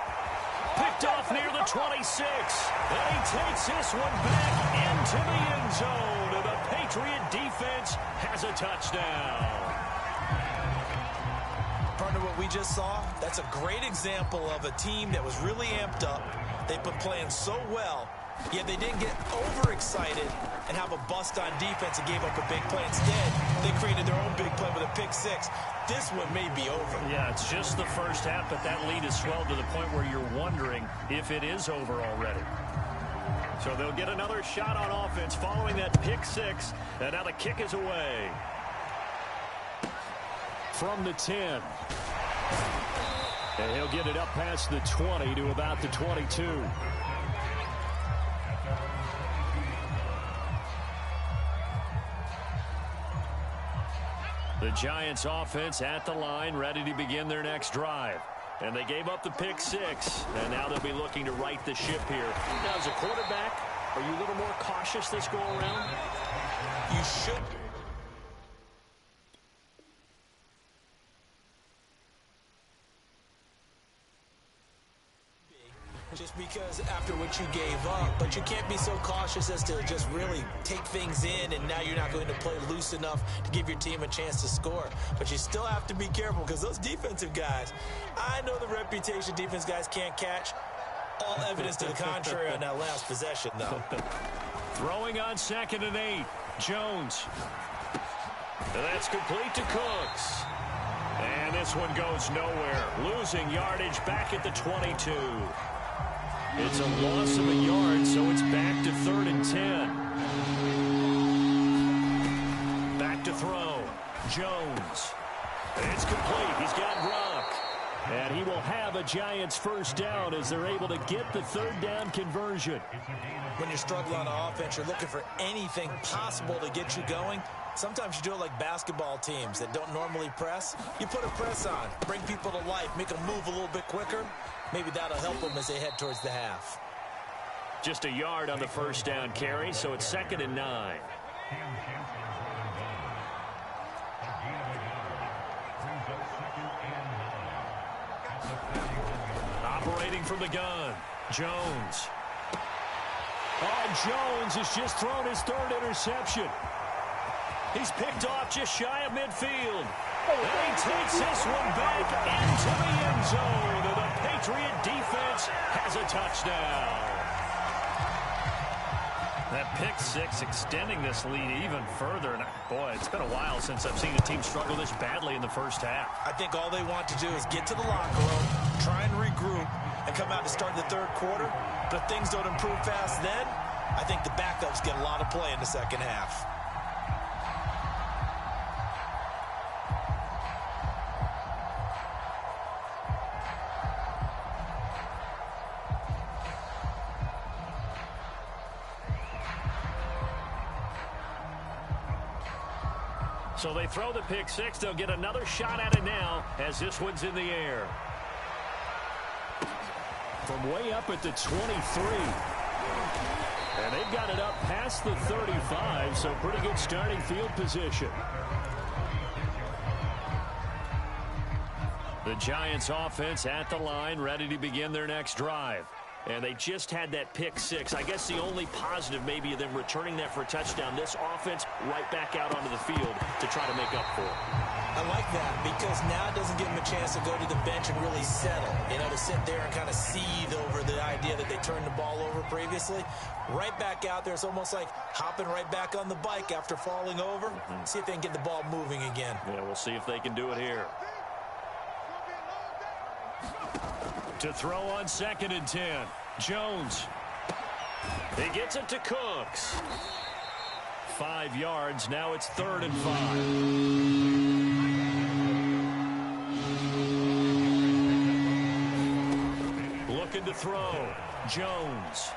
S3: Picked off near the 26. And he takes this one back into the end zone. And the Patriot defense has a touchdown.
S2: Part Partner, what we just saw, that's a great example of a team that was really amped up. They've been playing so well, yet they didn't get overexcited and have a bust on defense and gave up a big play. Instead, they created their own big play with a pick six. This one may be over.
S1: Yeah, it's just the first half, but that lead has swelled to the point where you're wondering if it is over already.
S3: So they'll get another shot on offense following that pick six, and now the kick is away. From the 10. And he'll get it up past the 20 to about the 22. The Giants offense at the line, ready to begin their next drive. And they gave up the pick six, and now they'll be looking to right the ship here. Now, as a quarterback, are you a little more cautious this go around?
S2: You should. Just because after what you gave up, but you can't be so cautious as to just really take things in, and now you're not going to play loose enough to give your team a chance to score. But you still have to be careful because those defensive guys, I know the reputation defense guys can't catch. All evidence to the contrary on that last possession, though.
S3: Throwing on 2nd and 8, Jones. And that's complete to Cooks. And this one goes nowhere. Losing yardage back at the 22. It's a loss of a yard, so it's back to 3rd and 10. Back to throw. Jones. It's complete. He's got Rock. And he will have a Giants first down as they're able to get the 3rd down conversion.
S2: When you're struggling on offense, you're looking for anything possible to get you going. Sometimes you do it like basketball teams that don't normally press. You put a press on, bring people to life, make them move a little bit quicker. Maybe that'll help them as they head towards the half.
S3: Just a yard on the first down carry, so it's 2nd and 9. Operating from the gun, Jones. Oh, Jones has just thrown his 3rd interception. He's picked off just shy of midfield. And he takes this one back into the end zone. And the Patriot defense has a touchdown.
S1: That pick six extending this lead even further. And boy, it's been a while since I've seen a team struggle this badly in the first half.
S2: I think all they want to do is get to the locker room, try and regroup, and come out to start the 3rd quarter. But if things don't improve fast then, I think the backups get a lot of play in the second half.
S3: So they throw the pick six. They'll get another shot at it now as this one's in the air. From way up at the 23. And they've got it up past the 35, so pretty good starting field position. The Giants offense at the line, ready to begin their next drive. And they just had that pick six. I guess the only positive maybe of them returning that for a touchdown. This offense right back out onto the field to try to make up for it.
S2: I like that because now it doesn't give them a chance to go to the bench and really settle. You know, to sit there and kind of seethe over the idea that they turned the ball over previously. Right back out there. It's almost like hopping right back on the bike after falling over. See if they can get the ball moving again.
S3: Yeah, we'll see if they can do it here. To throw on 2nd and 10. Jones. He gets it to Cooks. 5 yards. Now it's 3rd and 5. Looking to throw. Jones.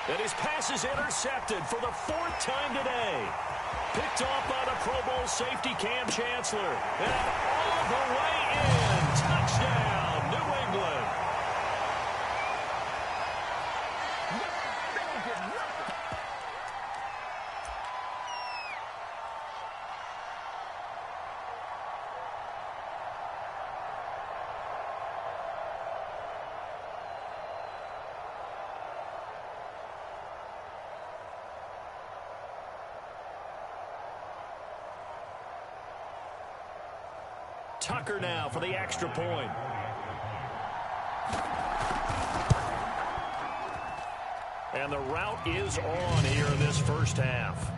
S3: And his pass is intercepted for the 4th time today. Picked off by the Pro Bowl safety Cam Chancellor. And all the way in. Touchdown, New England. Tucker now for the extra point. And the route is on here in this first half.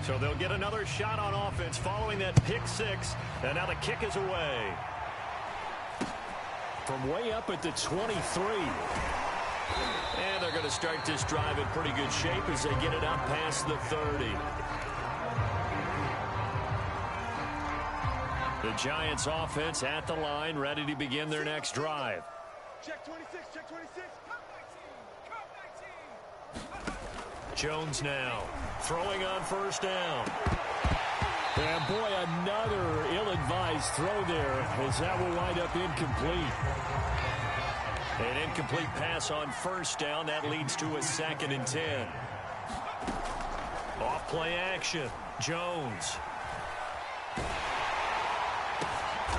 S3: So they'll get another shot on offense following that pick six. And now the kick is away. From way up at the 23. And they're going to start this drive in pretty good shape as they get it out past the 30. The Giants offense at the line, ready to begin their next drive.
S6: Check 26, check 26.
S3: Jones now throwing on first down. And boy, another ill-advised throw there as that will wind up incomplete. An incomplete pass on first down. That leads to a 2nd and 10. Off play action. Jones.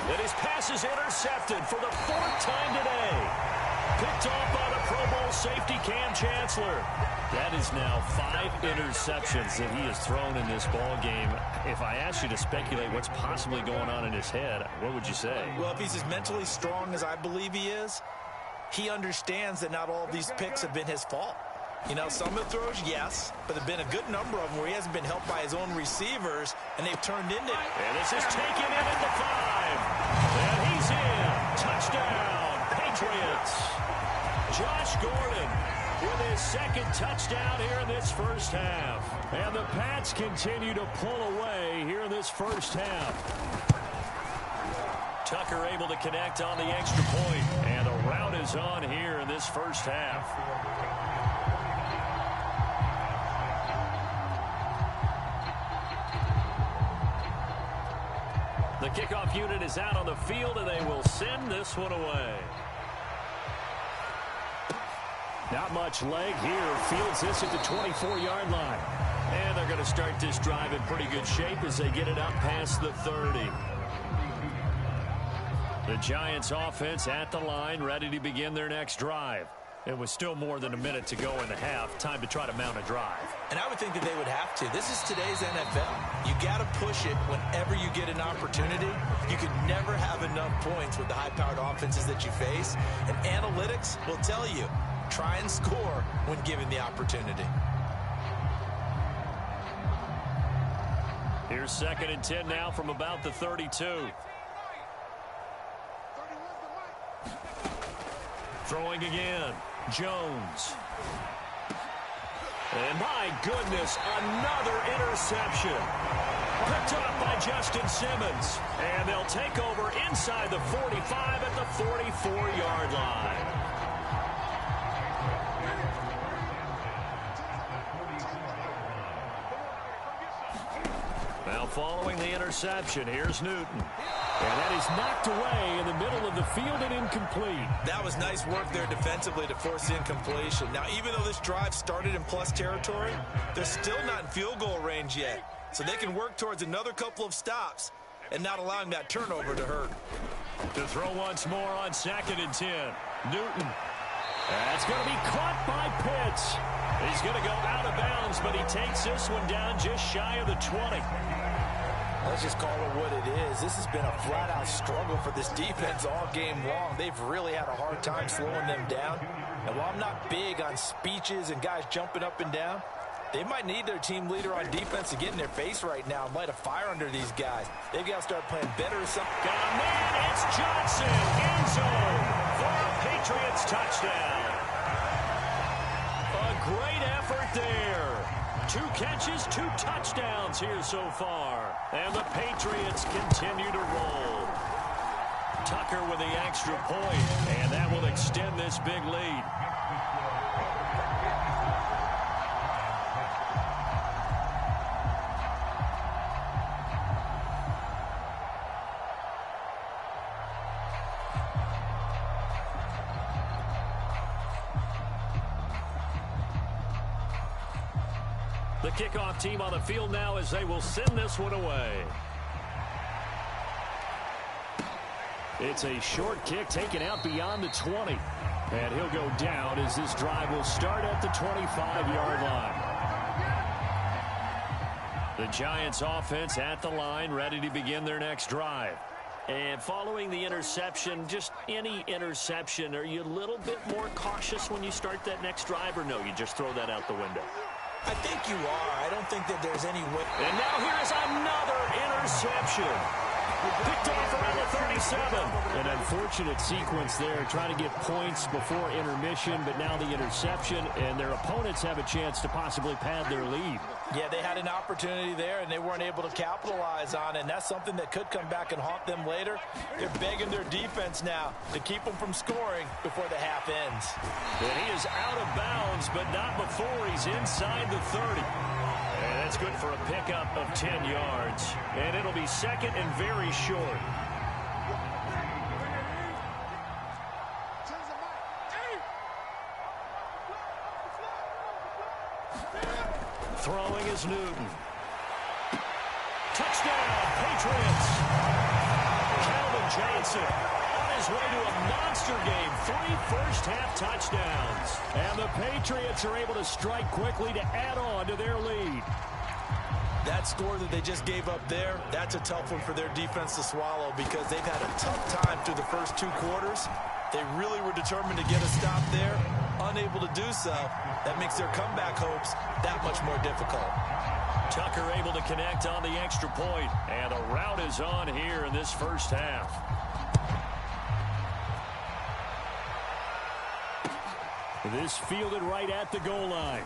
S3: And his pass is intercepted for the 4th time today. Picked off by the Pro Bowl safety Cam Chancellor. That is now 5 interceptions that he has thrown in this ball game. If I asked you to speculate what's possibly going on in his head, what would you say?
S2: Well, if he's as mentally strong as I believe he is, he understands that not all of these picks have been his fault. You know, some of the throws, yes, but there have been a good number of them where he hasn't been helped by his own receivers, and they've turned into...
S3: And this is taken in at the 5. And he's in. Touchdown, Patriots. Josh Gordon with his 2nd touchdown here in this first half. And the Pats continue to pull away here in this first half. Tucker able to connect on the extra point. And the route is on here in this first half. The kickoff unit is out on the field, and they will send this one away. Not much leg here. Fields this at the 24-yard line. And they're going to start this drive in pretty good shape as they get it out past the 30. The Giants offense at the line, ready to begin their next drive. It was still more than a minute to go in the half. Time to try to mount a drive.
S2: And I would think that they would have to. This is today's NFL. You got to push it whenever you get an opportunity. You can never have enough points with the high-powered offenses that you face. And analytics will tell you, try and score when given the opportunity.
S3: Here's 2nd and 10 now from about the 32. Throwing again. Jones. And my goodness, another interception. Picked up by Justin Simmons. And they'll take over inside the 45 at the 44-yard line. Now following the interception, here's Newton. And that is knocked away in the middle of the field and incomplete.
S2: That was nice work there defensively to force incompletion. Now, even though this drive started in plus territory, they're still not in field goal range yet. So they can work towards another couple of stops and not allowing that turnover to hurt.
S3: To throw once more on 2nd and 10. Newton. That's going to be caught by Pitts. He's going to go out of bounds, but he takes this one down just shy of the 20.
S2: Let's just call it what it is. This has been a flat-out struggle for this defense all game long. They've really had a hard time slowing them down. And while I'm not big on speeches and guys jumping up and down, they might need their team leader on defense to get in their face right now and light a fire under these guys. They've got to start playing better or something.
S3: Got a man, it's Johnson, end zone for a Patriots touchdown. A great effort there. 2 catches, 2 touchdowns here so far. And the Patriots continue to roll. Tucker with the extra point, and that will extend this big lead. The kickoff team on the field now as they will send this one away. It's a short kick taken out beyond the 20. And he'll go down as this drive will start at the 25-yard line. The Giants offense at the line, ready to begin their next drive. And following the interception, just any interception, are you a little bit more cautious when you start that next drive, or no, you just throw that out the window?
S2: I think you are. I don't think that there's any way.
S3: And now here is another interception. Picked off around the 37. An unfortunate sequence there, trying to get points before intermission, but now the interception, and their opponents have a chance to possibly pad their lead.
S2: Yeah, they had an opportunity there, and they weren't able to capitalize on it, and that's something that could come back and haunt them later. They're begging their defense now to keep them from scoring before the half ends.
S3: And he is out of bounds, but not before he's inside the 30. And that's good for a pickup of 10 yards. And it'll be second and very short. Throwing is Newton. Touchdown, Patriots. Calvin Johnson on his way to a monster game. 3 first-half touchdowns. And the Patriots are able to strike quickly to add on to their lead.
S2: That score that they just gave up there, that's a tough one for their defense to swallow because they've had a tough time through the first 2 quarters. They really were determined to get a stop there, unable to do so. That makes their comeback hopes that much more difficult.
S3: Tucker able to connect on the extra point, and a route is on here in this first half. This fielded right at the goal line.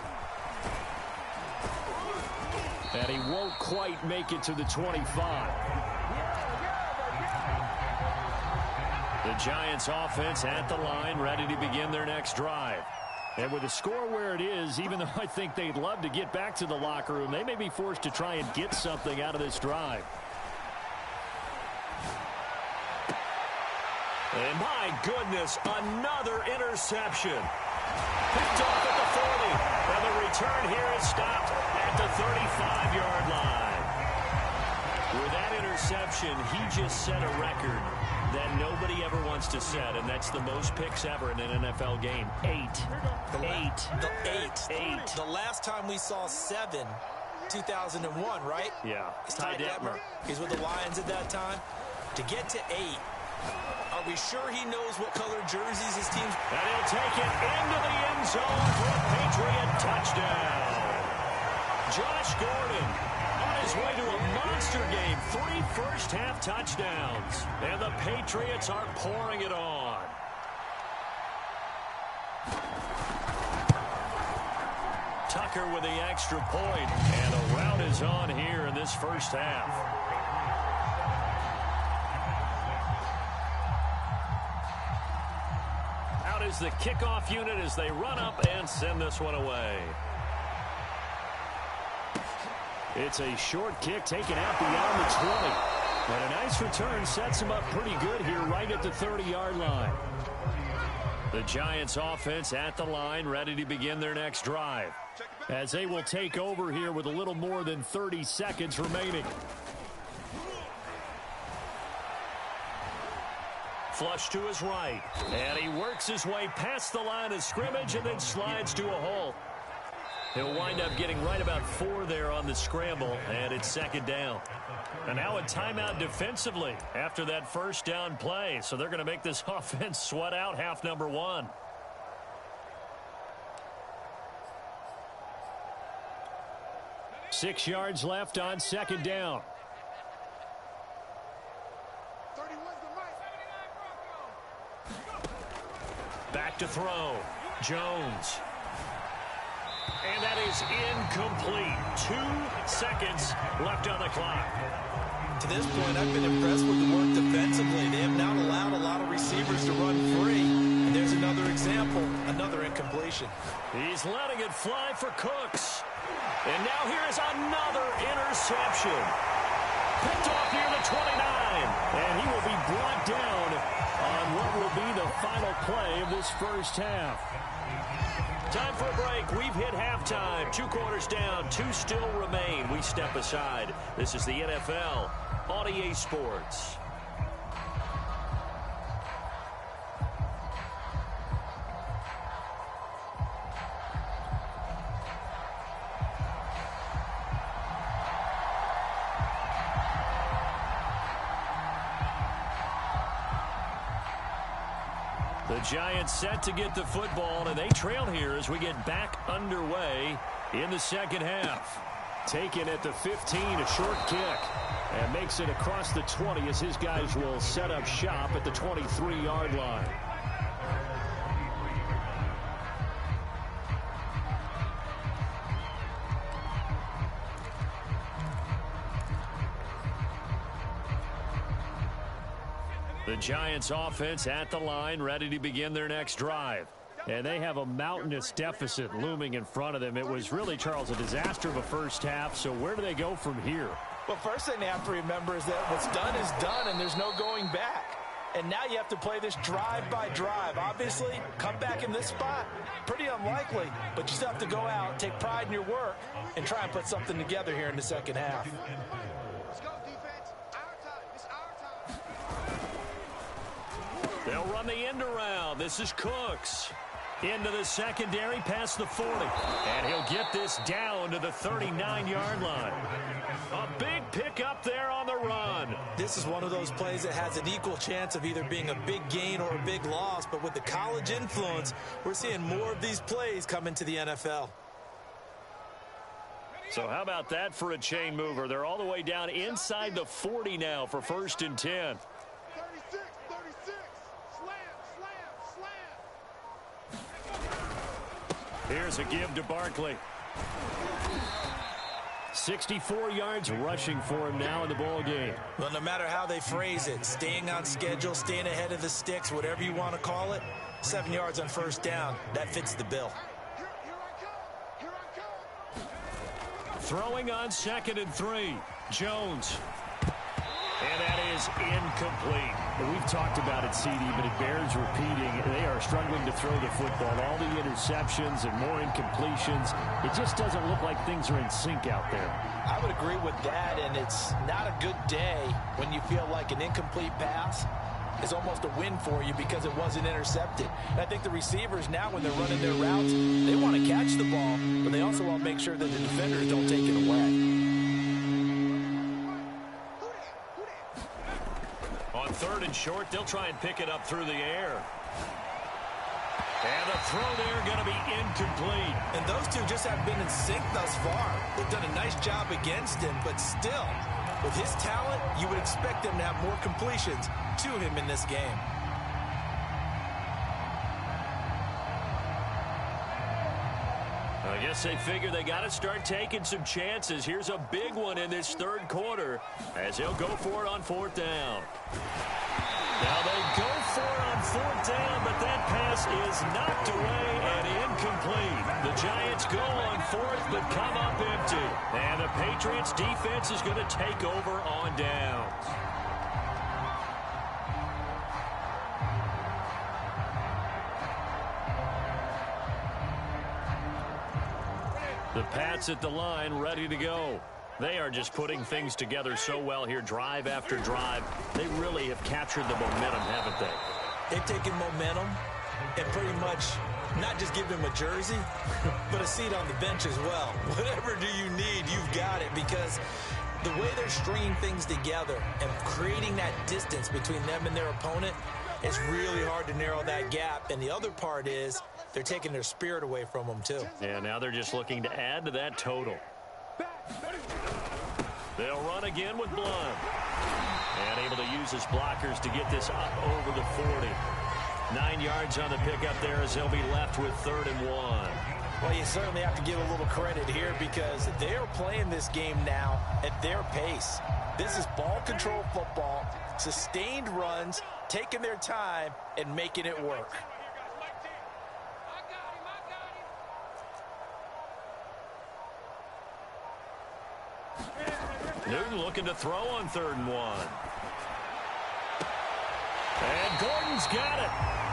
S3: And he won't quite make it to the 25. The Giants offense at the line, ready to begin their next drive. And with the score where it is, even though I think they'd love to get back to the locker room, they may be forced to try and get something out of this drive. And my goodness, another interception. Picked off at the 40. And the return here is stopped at the 35-yard line. With that interception, he just set a record that nobody ever wants to set, and that's the most picks ever in an NFL game. 8.
S2: The last time we saw 7, 2001, right?
S3: Yeah.
S2: It's Ty Detmer. He's with the Lions at that time. To get to 8, are we sure he knows what color jerseys his team's?
S3: And he'll take it into the end zone for a Patriot touchdown. Josh Gordon on his way to a monster game. 3 first-half touchdowns. And the Patriots are pouring it on. Tucker with the extra point, and a route is on here in this first half. Out is the kickoff unit as they run up and send this one away. It's a short kick taken out beyond the 20. And a nice return sets him up pretty good here right at the 30-yard line. The Giants offense at the line, ready to begin their next drive, as they will take over here with a little more than 30 seconds remaining. Flush to his right, and he works his way past the line of scrimmage and then slides to a hole. He'll wind up getting right about 4 there on the scramble, and it's second down. And now a timeout defensively after that first down play. So they're going to make this offense sweat out half number 1. Six yards left on second down. Back to throw. Jones. And that is incomplete. 2 seconds left on the clock.
S2: To this point, I've been impressed with the work defensively. They have not allowed a lot of receivers to run free. And there's another example, another incompletion.
S3: He's letting it fly for Cooks. And now here is another interception. Picked off near the 29. And he will be brought down on what will be the final play of this first half. Time for a break. We've hit halftime. 2 quarters down. 2 still remain. We step aside. This is the NFL on EA Sports. The Giants set to get the football, and they trail here as we get back underway in the second half.
S1: Taken at the 15, a short kick, and makes it across the 20 as his guys will set up shop at the 23-yard line. The Giants offense at the line, ready to begin their next drive. And they have a mountainous deficit looming in front of them. It was really, Charles, a disaster of a first half. So where do they go from here?
S2: Well, first thing they have to remember is that what's done is done, and there's no going back. And now you have to play this drive by drive. Obviously, come back in this spot, pretty unlikely. But you still have to go out, take pride in your work, and try and put something together here in the second half.
S6: Let's go, defense. Our time. It's our time.
S3: They'll run the end around. This is Cooks. Into the secondary, past the 40. And he'll get this down to the 39-yard line. A big pickup there on the run.
S2: This is one of those plays that has an equal chance of either being a big gain or a big loss. But with the college influence, we're seeing more of these plays come into the NFL.
S3: So how about that for a chain mover? They're all the way down inside the 40 now for 1st and 10.
S6: 36, 36. Slam, slam, slam.
S3: Here's a give to Barkley. 64 yards rushing for him now in the ball game.
S2: Well, no matter how they phrase it, staying on schedule, staying ahead of the sticks, whatever you want to call it, 7 yards on 1st down, that fits the bill.
S6: Here I come. Here I come.
S3: Throwing on 2nd and 3. Jones. And that is incomplete.
S1: We've talked about it, CD, but it bears repeating. They are struggling to throw the football. All the interceptions and more incompletions. It just doesn't look like things are in sync out there.
S2: I would agree with that, and it's not a good day when you feel like an incomplete pass is almost a win for you because it wasn't intercepted. And I think the receivers now, when they're running their routes, they want to catch the ball, but they also want to make sure that the defenders don't take it away.
S3: On 3rd and short, they'll try and pick it up through the air. And the throw there going to be incomplete.
S2: And those two just haven't been in sync thus far. They've done a nice job against him, but still, with his talent, you would expect them to have more completions to him in this game.
S3: I guess they figure they got to start taking some chances. Here's a big one in this 3rd quarter as he'll go for it on 4th down. Now they go for it on 4th down, but that pass is knocked away and incomplete. The Giants go on 4th, but come up empty. And the Patriots defense is going to take over on downs. The Pats at the line, ready to go. They are just putting things together so well here, drive after drive. They really have captured the momentum, haven't they?
S2: They've taken momentum and pretty much not just give him a jersey, but a seat on the bench as well. Whatever do you need, you've got it, because the way they're stringing things together and creating that distance between them and their opponent, it's really hard to narrow that gap. And the other part is they're taking their spirit away from them, too.
S3: Yeah, now they're just looking to add to that total. They'll run again with Blunt. And able to use his blockers to get this up over the 40. 9 yards on the pickup there as they'll be left with 3rd and 1.
S2: Well, you certainly have to give a little credit here because they're playing this game now at their pace. This is ball control football, sustained runs, taking their time, and making it work.
S3: Newton looking to throw on 3rd and 1. And Gordon's got it.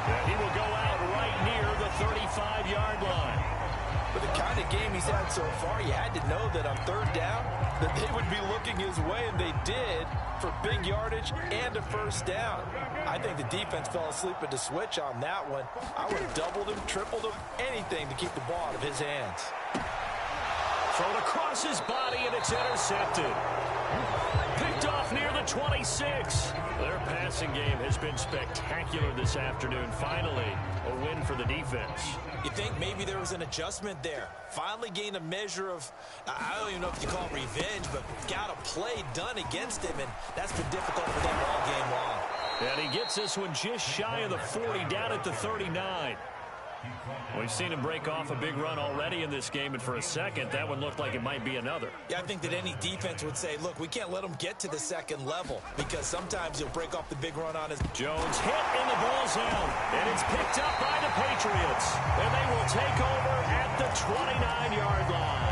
S3: And he will go out right near the 35-yard line.
S2: great game he's had so far, you had to know that on third down that they would be looking his way, and they did, for big yardage and a first down. I think the defense fell asleep at the switch on that one. I would have doubled him, tripled him, anything to keep the ball out of his hands.
S3: Thrown across his body, and it's intercepted. Picked off near the 26.
S1: Their passing game has been spectacular this afternoon. Finally, a win for the defense.
S2: You think maybe there was an adjustment there. Finally gained a measure of, I don't even know if you call it revenge, but got a play done against him, and that's been difficult for them all game long.
S1: And he gets this one just shy of the 40, down at the 39. We've seen him break off a big run already in this game, and for a second, that one looked like it might be another.
S2: Yeah, I think that any defense would say, look, we can't let him get to the second level, because sometimes he'll break off the big run on his...
S1: Jones hit in the ball zone, and it's picked up by the Patriots. And they will take over at the 29-yard line.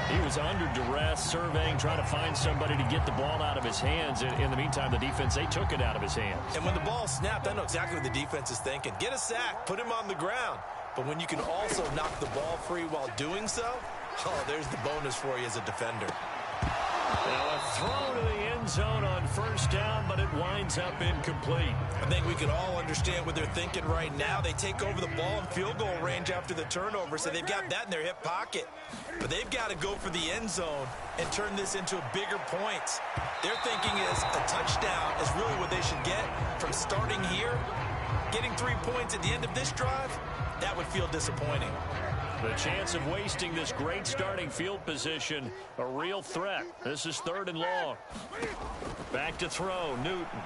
S1: He was under duress, surveying, trying to find somebody to get the ball out of his hands. In the meantime, the defense, they took it out of his hands.
S2: And when the ball snapped, I know exactly what the defense is thinking. Get a sack, put him on the ground. But when you can also knock the ball free while doing so, oh, there's the bonus for you as a defender.
S1: Now a throw to the end zone on first down, but it winds up incomplete.
S2: I think we can all understand what they're thinking right now. They take over the ball in field goal range after the turnover, so they've got that in their hip pocket. But they've got to go for the end zone and turn this into bigger points. Their thinking is a touchdown is really what they should get from starting here. Getting 3 points at the end of this drive, that would feel disappointing.
S1: The chance of wasting this great starting field position, a real threat. This is 3rd and long. Back to throw, Newton.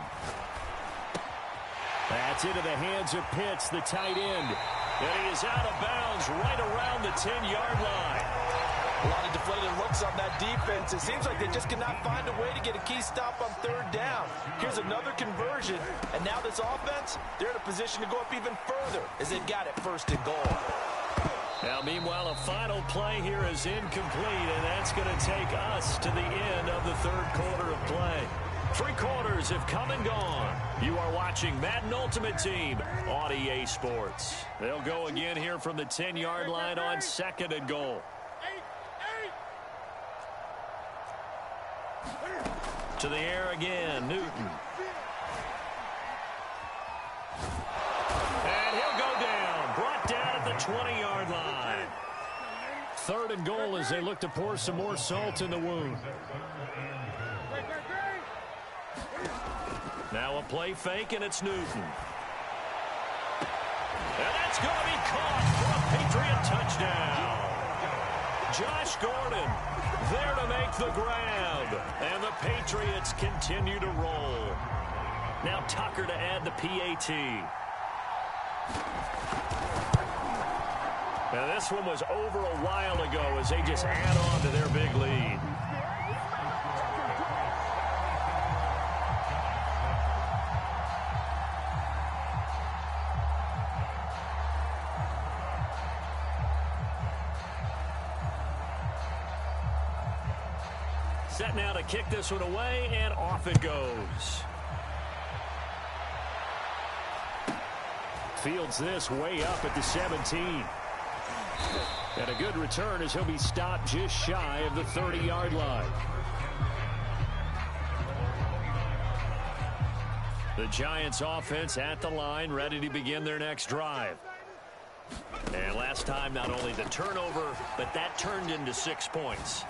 S1: That's into the hands of Pitts, the tight end. And he is out of bounds right around the 10-yard line.
S2: A lot of deflated looks on that defense. It seems like they just cannot find a way to get a key stop on 3rd down. Here's another conversion, and now this offense, they're in a position to go up even further as they've got it 1st and goal.
S1: Now, meanwhile, a final play here is incomplete, and that's going to take us to the end of the 3rd quarter of play. 3 quarters have come and gone. You are watching Madden Ultimate Team on EA Sports. They'll go again here from the 10-yard line on 2nd and goal. To the air again, Newton. And he'll go down, brought down at the 20-yard line. 3rd and goal as they look to pour some more salt in the wound. Now a play fake, and it's Newton. And that's going to be caught for a Patriot touchdown. Josh Gordon there to make the grab. And the Patriots continue to roll. Now Tucker to add the PAT. Now this one was over a while ago as they just add on to their big lead. Set now to kick this one away, and off it goes. Fields this way up at the 17. And a good return as he'll be stopped just shy of the 30-yard line. The Giants offense at the line, ready to begin their next drive. And last time, not only the turnover, but that turned into 6 points.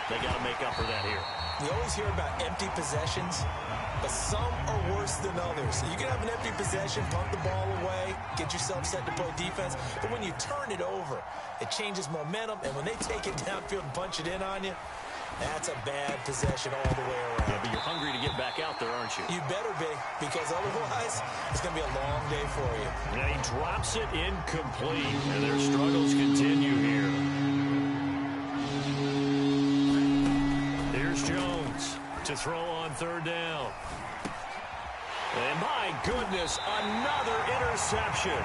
S1: They got to make up for that here.
S2: We always hear about empty possessions, but some are worse than others. You can have an empty possession, punt the ball away, get yourself set to play defense, but when you turn it over, it changes momentum, and when they take it downfield and punch it in on you, that's a bad possession all the way around.
S1: Yeah, but you're hungry to get back out there, aren't you?
S2: You better be, because otherwise, it's going to be a long day for you.
S1: And he drops it incomplete, and their struggles continue here. Here's Jones to throw on 3rd down. And my goodness, another interception.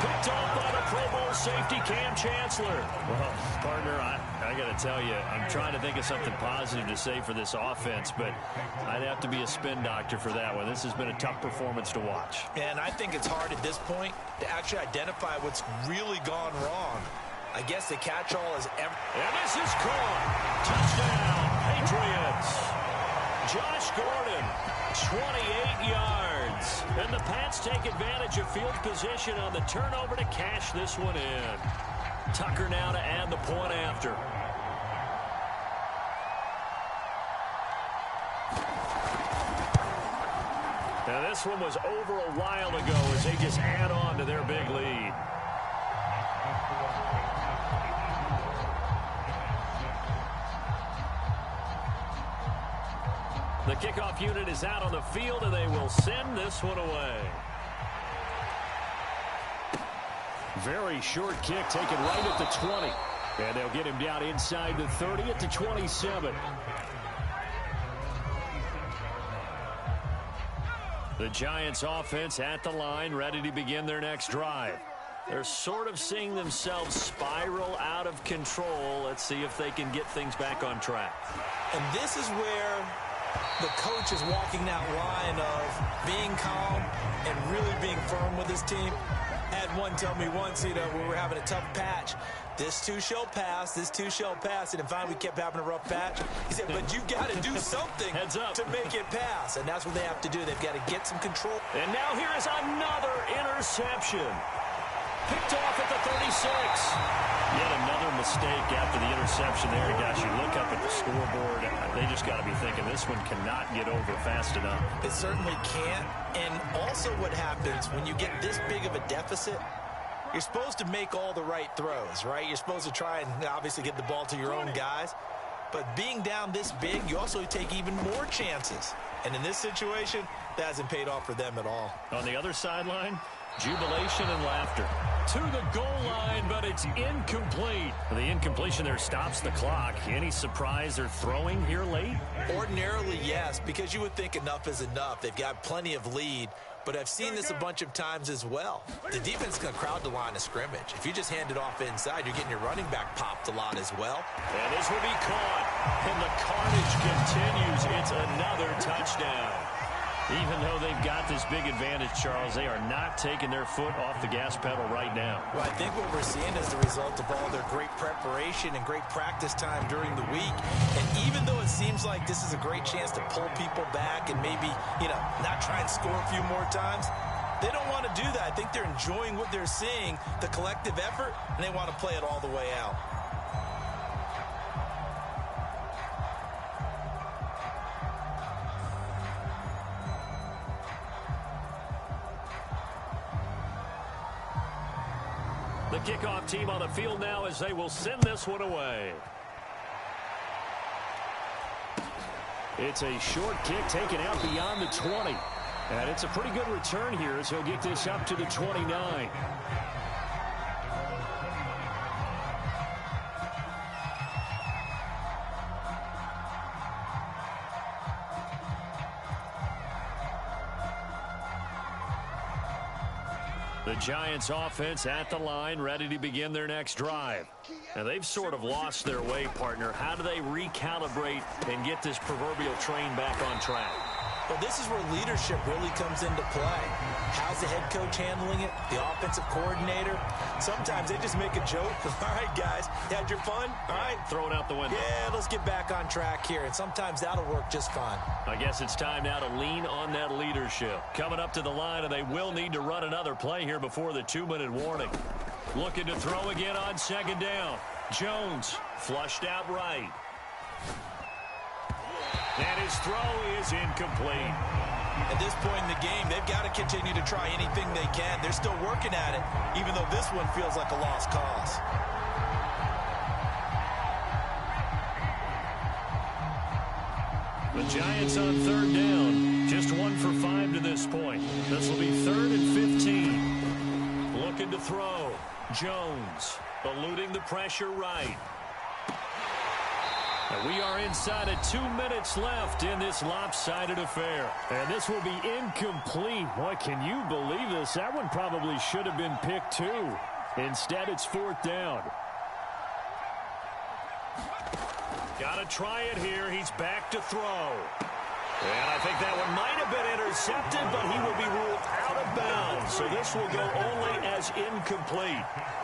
S1: Picked off by the Pro Bowl safety Cam Chancellor. Well, partner, I got to tell you, I'm trying to think of something positive to say for this offense, but I'd have to be a spin doctor for that one. This has been a tough performance to watch.
S2: And I think it's hard at this point to actually identify what's really gone wrong. I guess the catch-all is ever.
S3: And this is caught. Touchdown, Patriots. Josh Gordon, 28 yards. And the Pats take advantage of field position on the turnover to cash this one in. Tucker now to add the point after. Now this one was over a while ago as they just add on to their big lead. The kickoff unit is out on the field, and they will send this one away. Very short kick taken right at the 20. And they'll get him down inside the 30 at the 27. The Giants offense at the line, ready to begin their next drive. They're sort of seeing themselves spiral out of control. Let's see if they can get things back on track.
S2: And this is where the coach is walking that line of being calm and really being firm with his team. I had one tell me once, we were having a tough patch. This too shall pass, this too shall pass. And finally we kept having a rough patch. He said, but you got to do something
S3: Heads up.
S2: to make it pass. And that's what they have to do. They've got to get some control.
S3: And now here is another interception. Picked off at the 36.
S1: Yet another mistake after the interception there. Gosh, you look up at the scoreboard. They just got to be thinking this one cannot get over fast enough.
S2: It certainly can't. And also what happens when you get this big of a deficit, you're supposed to make all the right throws, right? You're supposed to try and obviously get the ball to your own guys. But being down this big, you also take even more chances. And in this situation, that hasn't paid off for them at all.
S1: On the other sideline, jubilation and laughter.
S3: To the goal line, but it's incomplete.
S1: The incompletion there stops the clock. Any surprise they're throwing here late?
S2: Ordinarily, yes, because you would think enough is enough. They've got plenty of lead, but I've seen this a bunch of times as well. The defense is going to crowd the line of scrimmage. If you just hand it off inside, you're getting your running back popped a lot as well.
S3: And this will be caught. And the carnage continues. It's another touchdown.
S1: Even though they've got this big advantage, Charles, they are not taking their foot off the gas pedal right now.
S2: Well, I think what we're seeing is the result of all their great preparation and great practice time during the week. And even though it seems like this is a great chance to pull people back and maybe, not try and score a few more times, they don't want to do that. I think they're enjoying what they're seeing, the collective effort, and they want to play it all the way out.
S3: The kickoff team on the field now as they will send this one away. It's a short kick taken out beyond the 20. And it's a pretty good return here as he'll get this up to the 29. The Giants offense at the line, ready to begin their next drive. Now, they've sort of lost their way, partner. How do they recalibrate and get this proverbial train back on track?
S2: Well, this is where leadership really comes into play. How's the head coach handling it? The offensive coordinator? Sometimes they just make a joke. All right, guys, you had your fun? All right.
S1: Throw it out the window.
S2: Yeah, let's get back on track here. And sometimes that'll work just fine.
S1: I guess it's time now to lean on that leadership. Coming up to the line, and they will need to run another play here before the 2-minute warning. Looking to throw again on second down. Jones flushed out right.
S3: And his throw is incomplete.
S2: At this point in the game, they've got to continue to try anything they can. They're still working at it, even though this one feels like a lost cause.
S3: The Giants on third down. Just 1 for 5 to this point. This will be 3rd and 15. Looking to throw. Jones eluding the pressure right. And we are inside of 2 minutes left in this lopsided affair. And this will be incomplete. Boy, can you believe this? That one probably should have been picked too. Instead, it's 4th down. Got to try it here. He's back to throw. And I think that one might have been intercepted, but he will be ruled out of bounds. So this will go only as incomplete.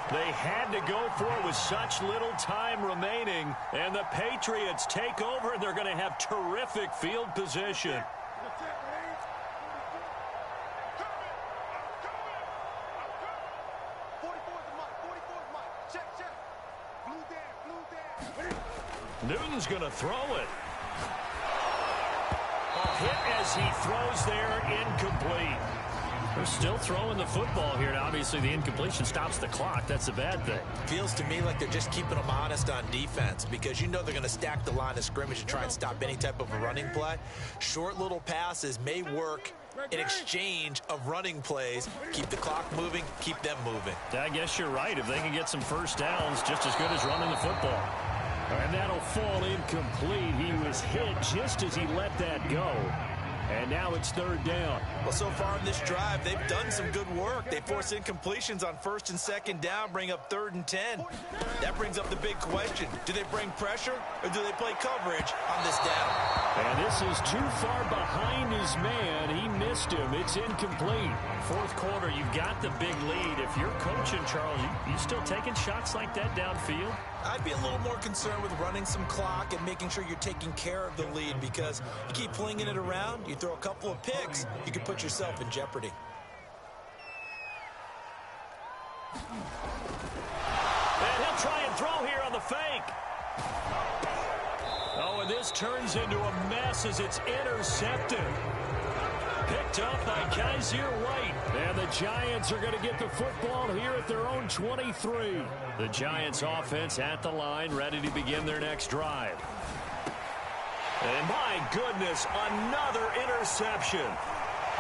S3: They had to go for it with such little time remaining. And the Patriots take over, and they're going to have terrific field position. Newton's going to throw it. A hit as he throws there, incomplete.
S1: They're still throwing the football here. Now, obviously, the incompletion stops the clock. That's a bad thing.
S2: Feels to me like they're just keeping them honest on defense because you know they're going to stack the line of scrimmage and try and stop any type of a running play. Short little passes may work in exchange of running plays. Keep the clock moving, keep them moving.
S1: I guess you're right. If they can get some first downs, just as good as running the football.
S3: And that'll fall incomplete. He was hit just as he let that go. And now it's third down.
S2: Well, so far in this drive, they've done some good work. They force incompletions on first and second down, bring up 3rd and 10. That brings up the big question. Do they bring pressure or do they play coverage on this down?
S3: And this is too far behind his man. He missed him. It's incomplete.
S1: Fourth quarter, you've got the big lead. If you're coaching, Charles, you still taking shots like that downfield?
S2: I'd be a little more concerned with running some clock and making sure you're taking care of the lead because you keep flinging it around, you throw a couple of picks, you can put yourself in jeopardy.
S3: And he'll try and throw here on the fake. Oh, and this turns into a mess as it's intercepted. Picked up by Kaiser White. And the Giants are going to get the football here at their own 23.
S1: The Giants offense at the line, ready to begin their next drive.
S3: And my goodness, another interception.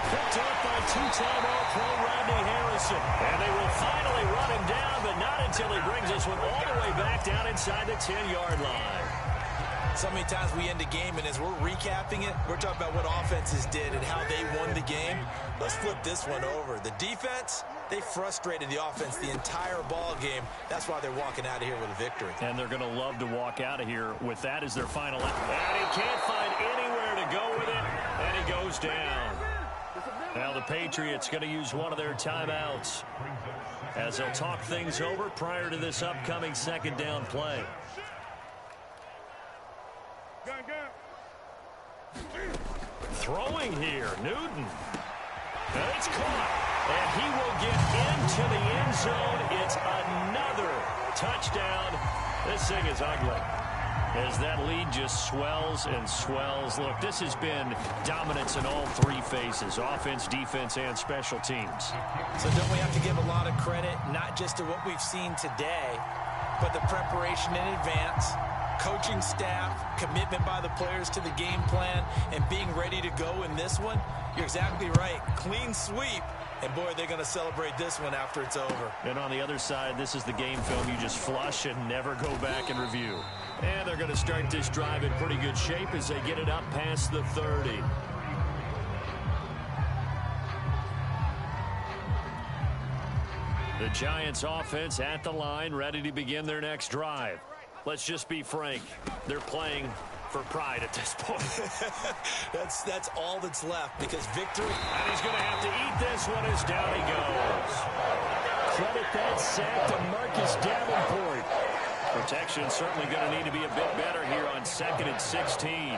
S3: Picked up by two-time All-Pro Rodney Harrison. And they will finally run him down, but not until he brings this one all the way back down inside the 10-yard line.
S2: So many times we end a game, and as we're recapping it, we're talking about what offenses did and how they won the game. Let's flip this one over. The defense, they frustrated the offense the entire ball game. That's why they're walking out of here with a victory.
S1: And they're going to love to walk out of here with that as their final. And
S3: he can't find anywhere to go with it, and he goes down.
S1: Now the Patriots going to use one of their timeouts as they'll talk things over prior to this upcoming second down play.
S3: Throwing here, Newton. And it's caught. And he will get into the end zone. It's another touchdown. This thing is ugly.
S1: As that lead just swells and swells. Look, this has been dominance in all three phases, offense, defense, and special teams.
S2: So don't we have to give a lot of credit, not just to what we've seen today, but the preparation in advance, coaching staff, commitment by the players to the game plan, and being ready to go in this one? You're exactly right. Clean sweep. And, boy, they're going to celebrate this one after it's over.
S1: And on the other side, this is the game film you just flush and never go back and review.
S3: And they're going to start this drive in pretty good shape as they get it up past the 30.
S1: The Giants offense at the line, ready to begin their next drive. Let's just be frank. They're playing for pride at this point.
S2: That's all that's left because victory.
S3: And he's going to have to eat this one as down he goes. Credit that sack to Marcus Davenport.
S1: Protection certainly going to need to be a bit better here on 2nd and 16.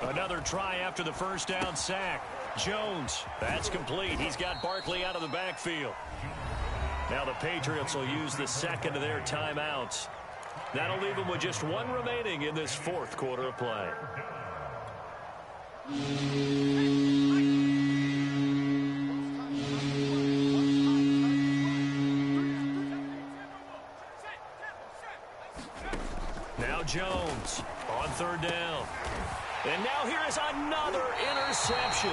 S1: Another try after the first down sack. Jones, that's complete. He's got Barkley out of the backfield. Now the Patriots will use the second of their timeouts. That'll leave them with just one remaining in this fourth quarter of play. Now Jones on third down.
S3: And now here is another interception.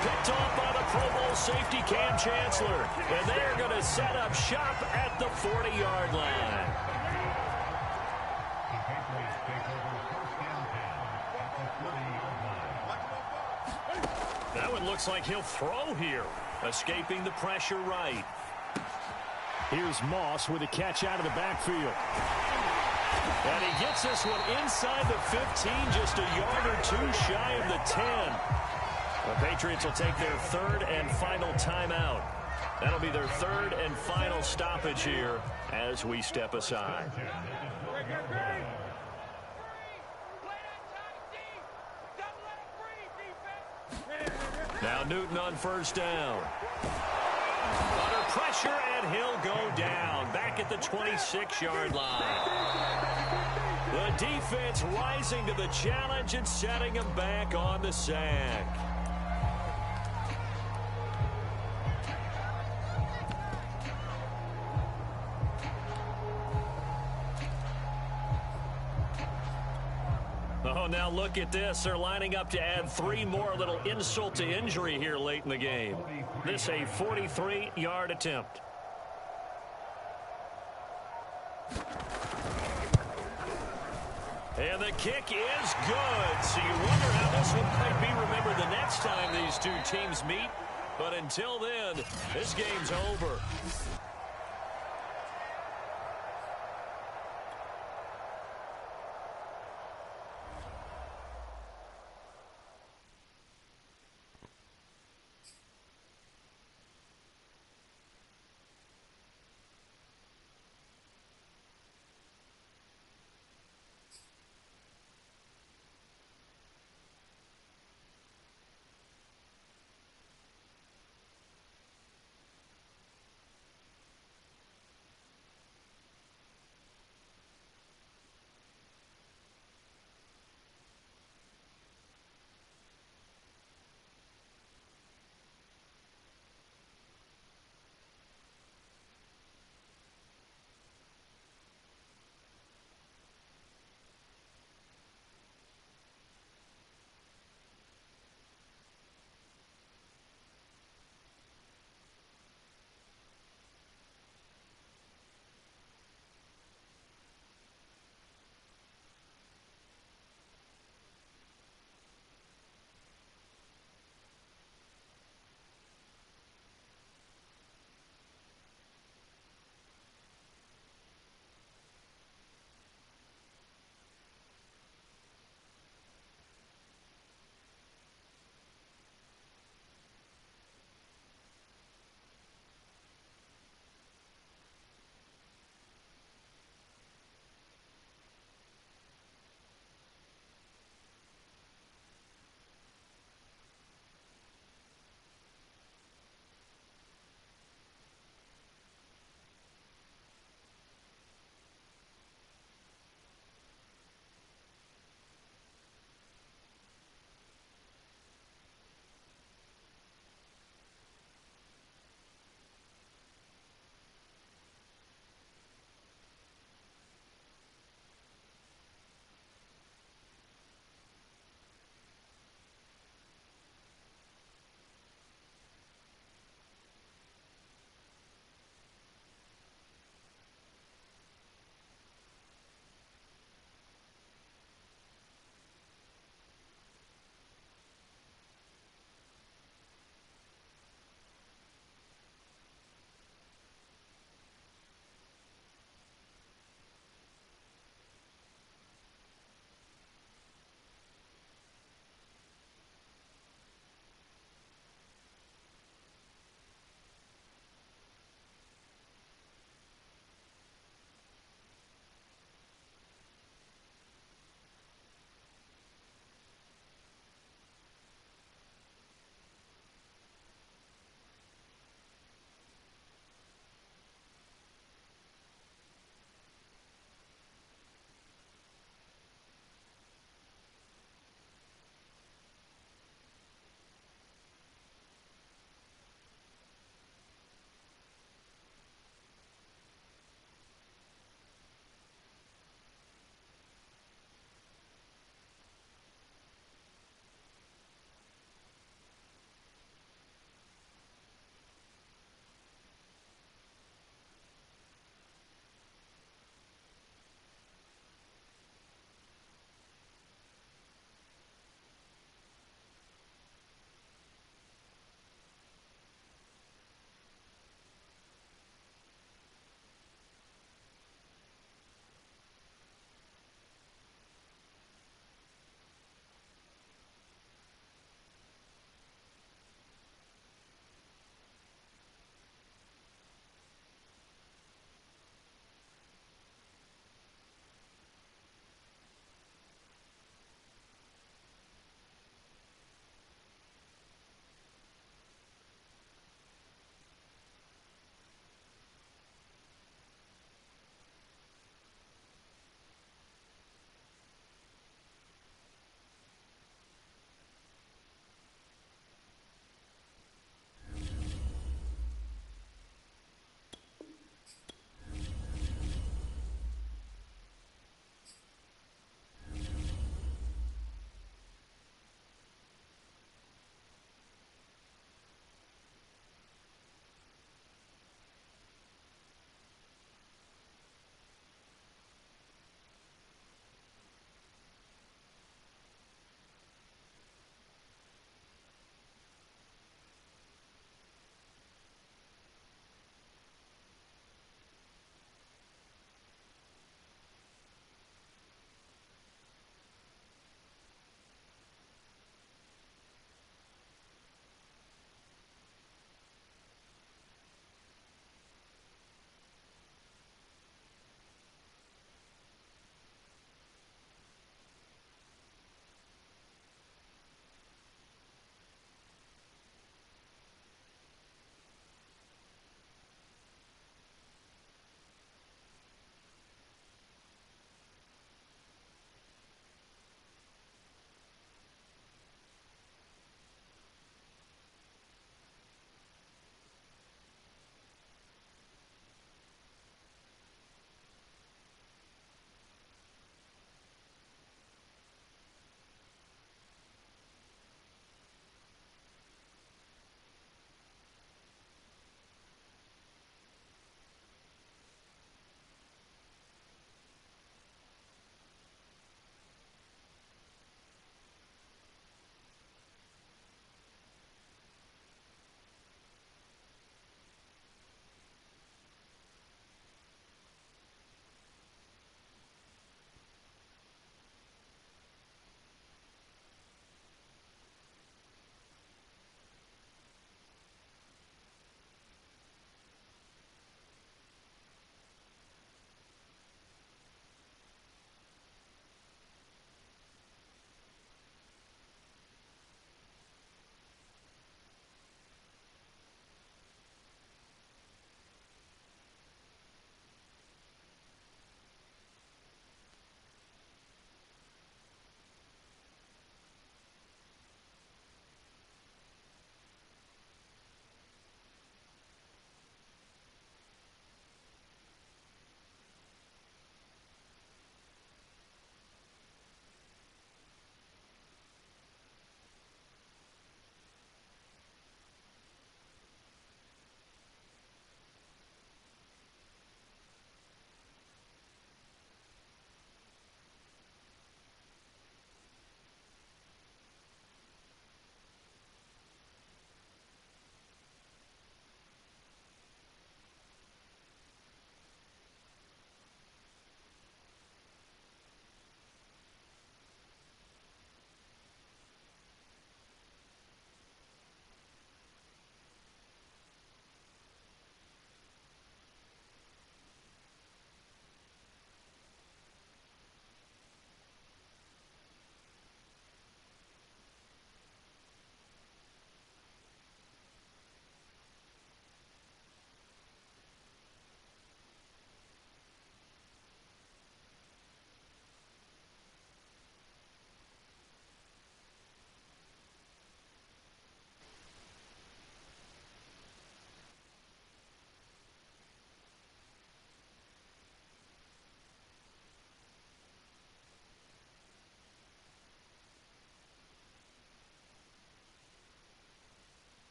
S3: Picked off by the Pro Bowl safety Cam Chancellor. And they're going to set up shop at the 40-yard line.
S1: That one looks like he'll throw here. Escaping the pressure right.
S3: Here's Moss with a catch out of the backfield. And he gets this one inside the 15, just a yard or two shy of the 10. The Patriots will take their third and final timeout. That'll be their third and final stoppage here as we step aside. Now Newton on first down. Under pressure, and he'll go down. Back at the 26-yard line. The defense rising to the challenge and setting him back on the sack. Oh, now look at this. They're lining up to add 3 more, a little insult to injury here late in the game. This a 43-yard attempt. And the kick is good. So you wonder how this one might be remembered the next time these two teams meet. But until then, this game's over.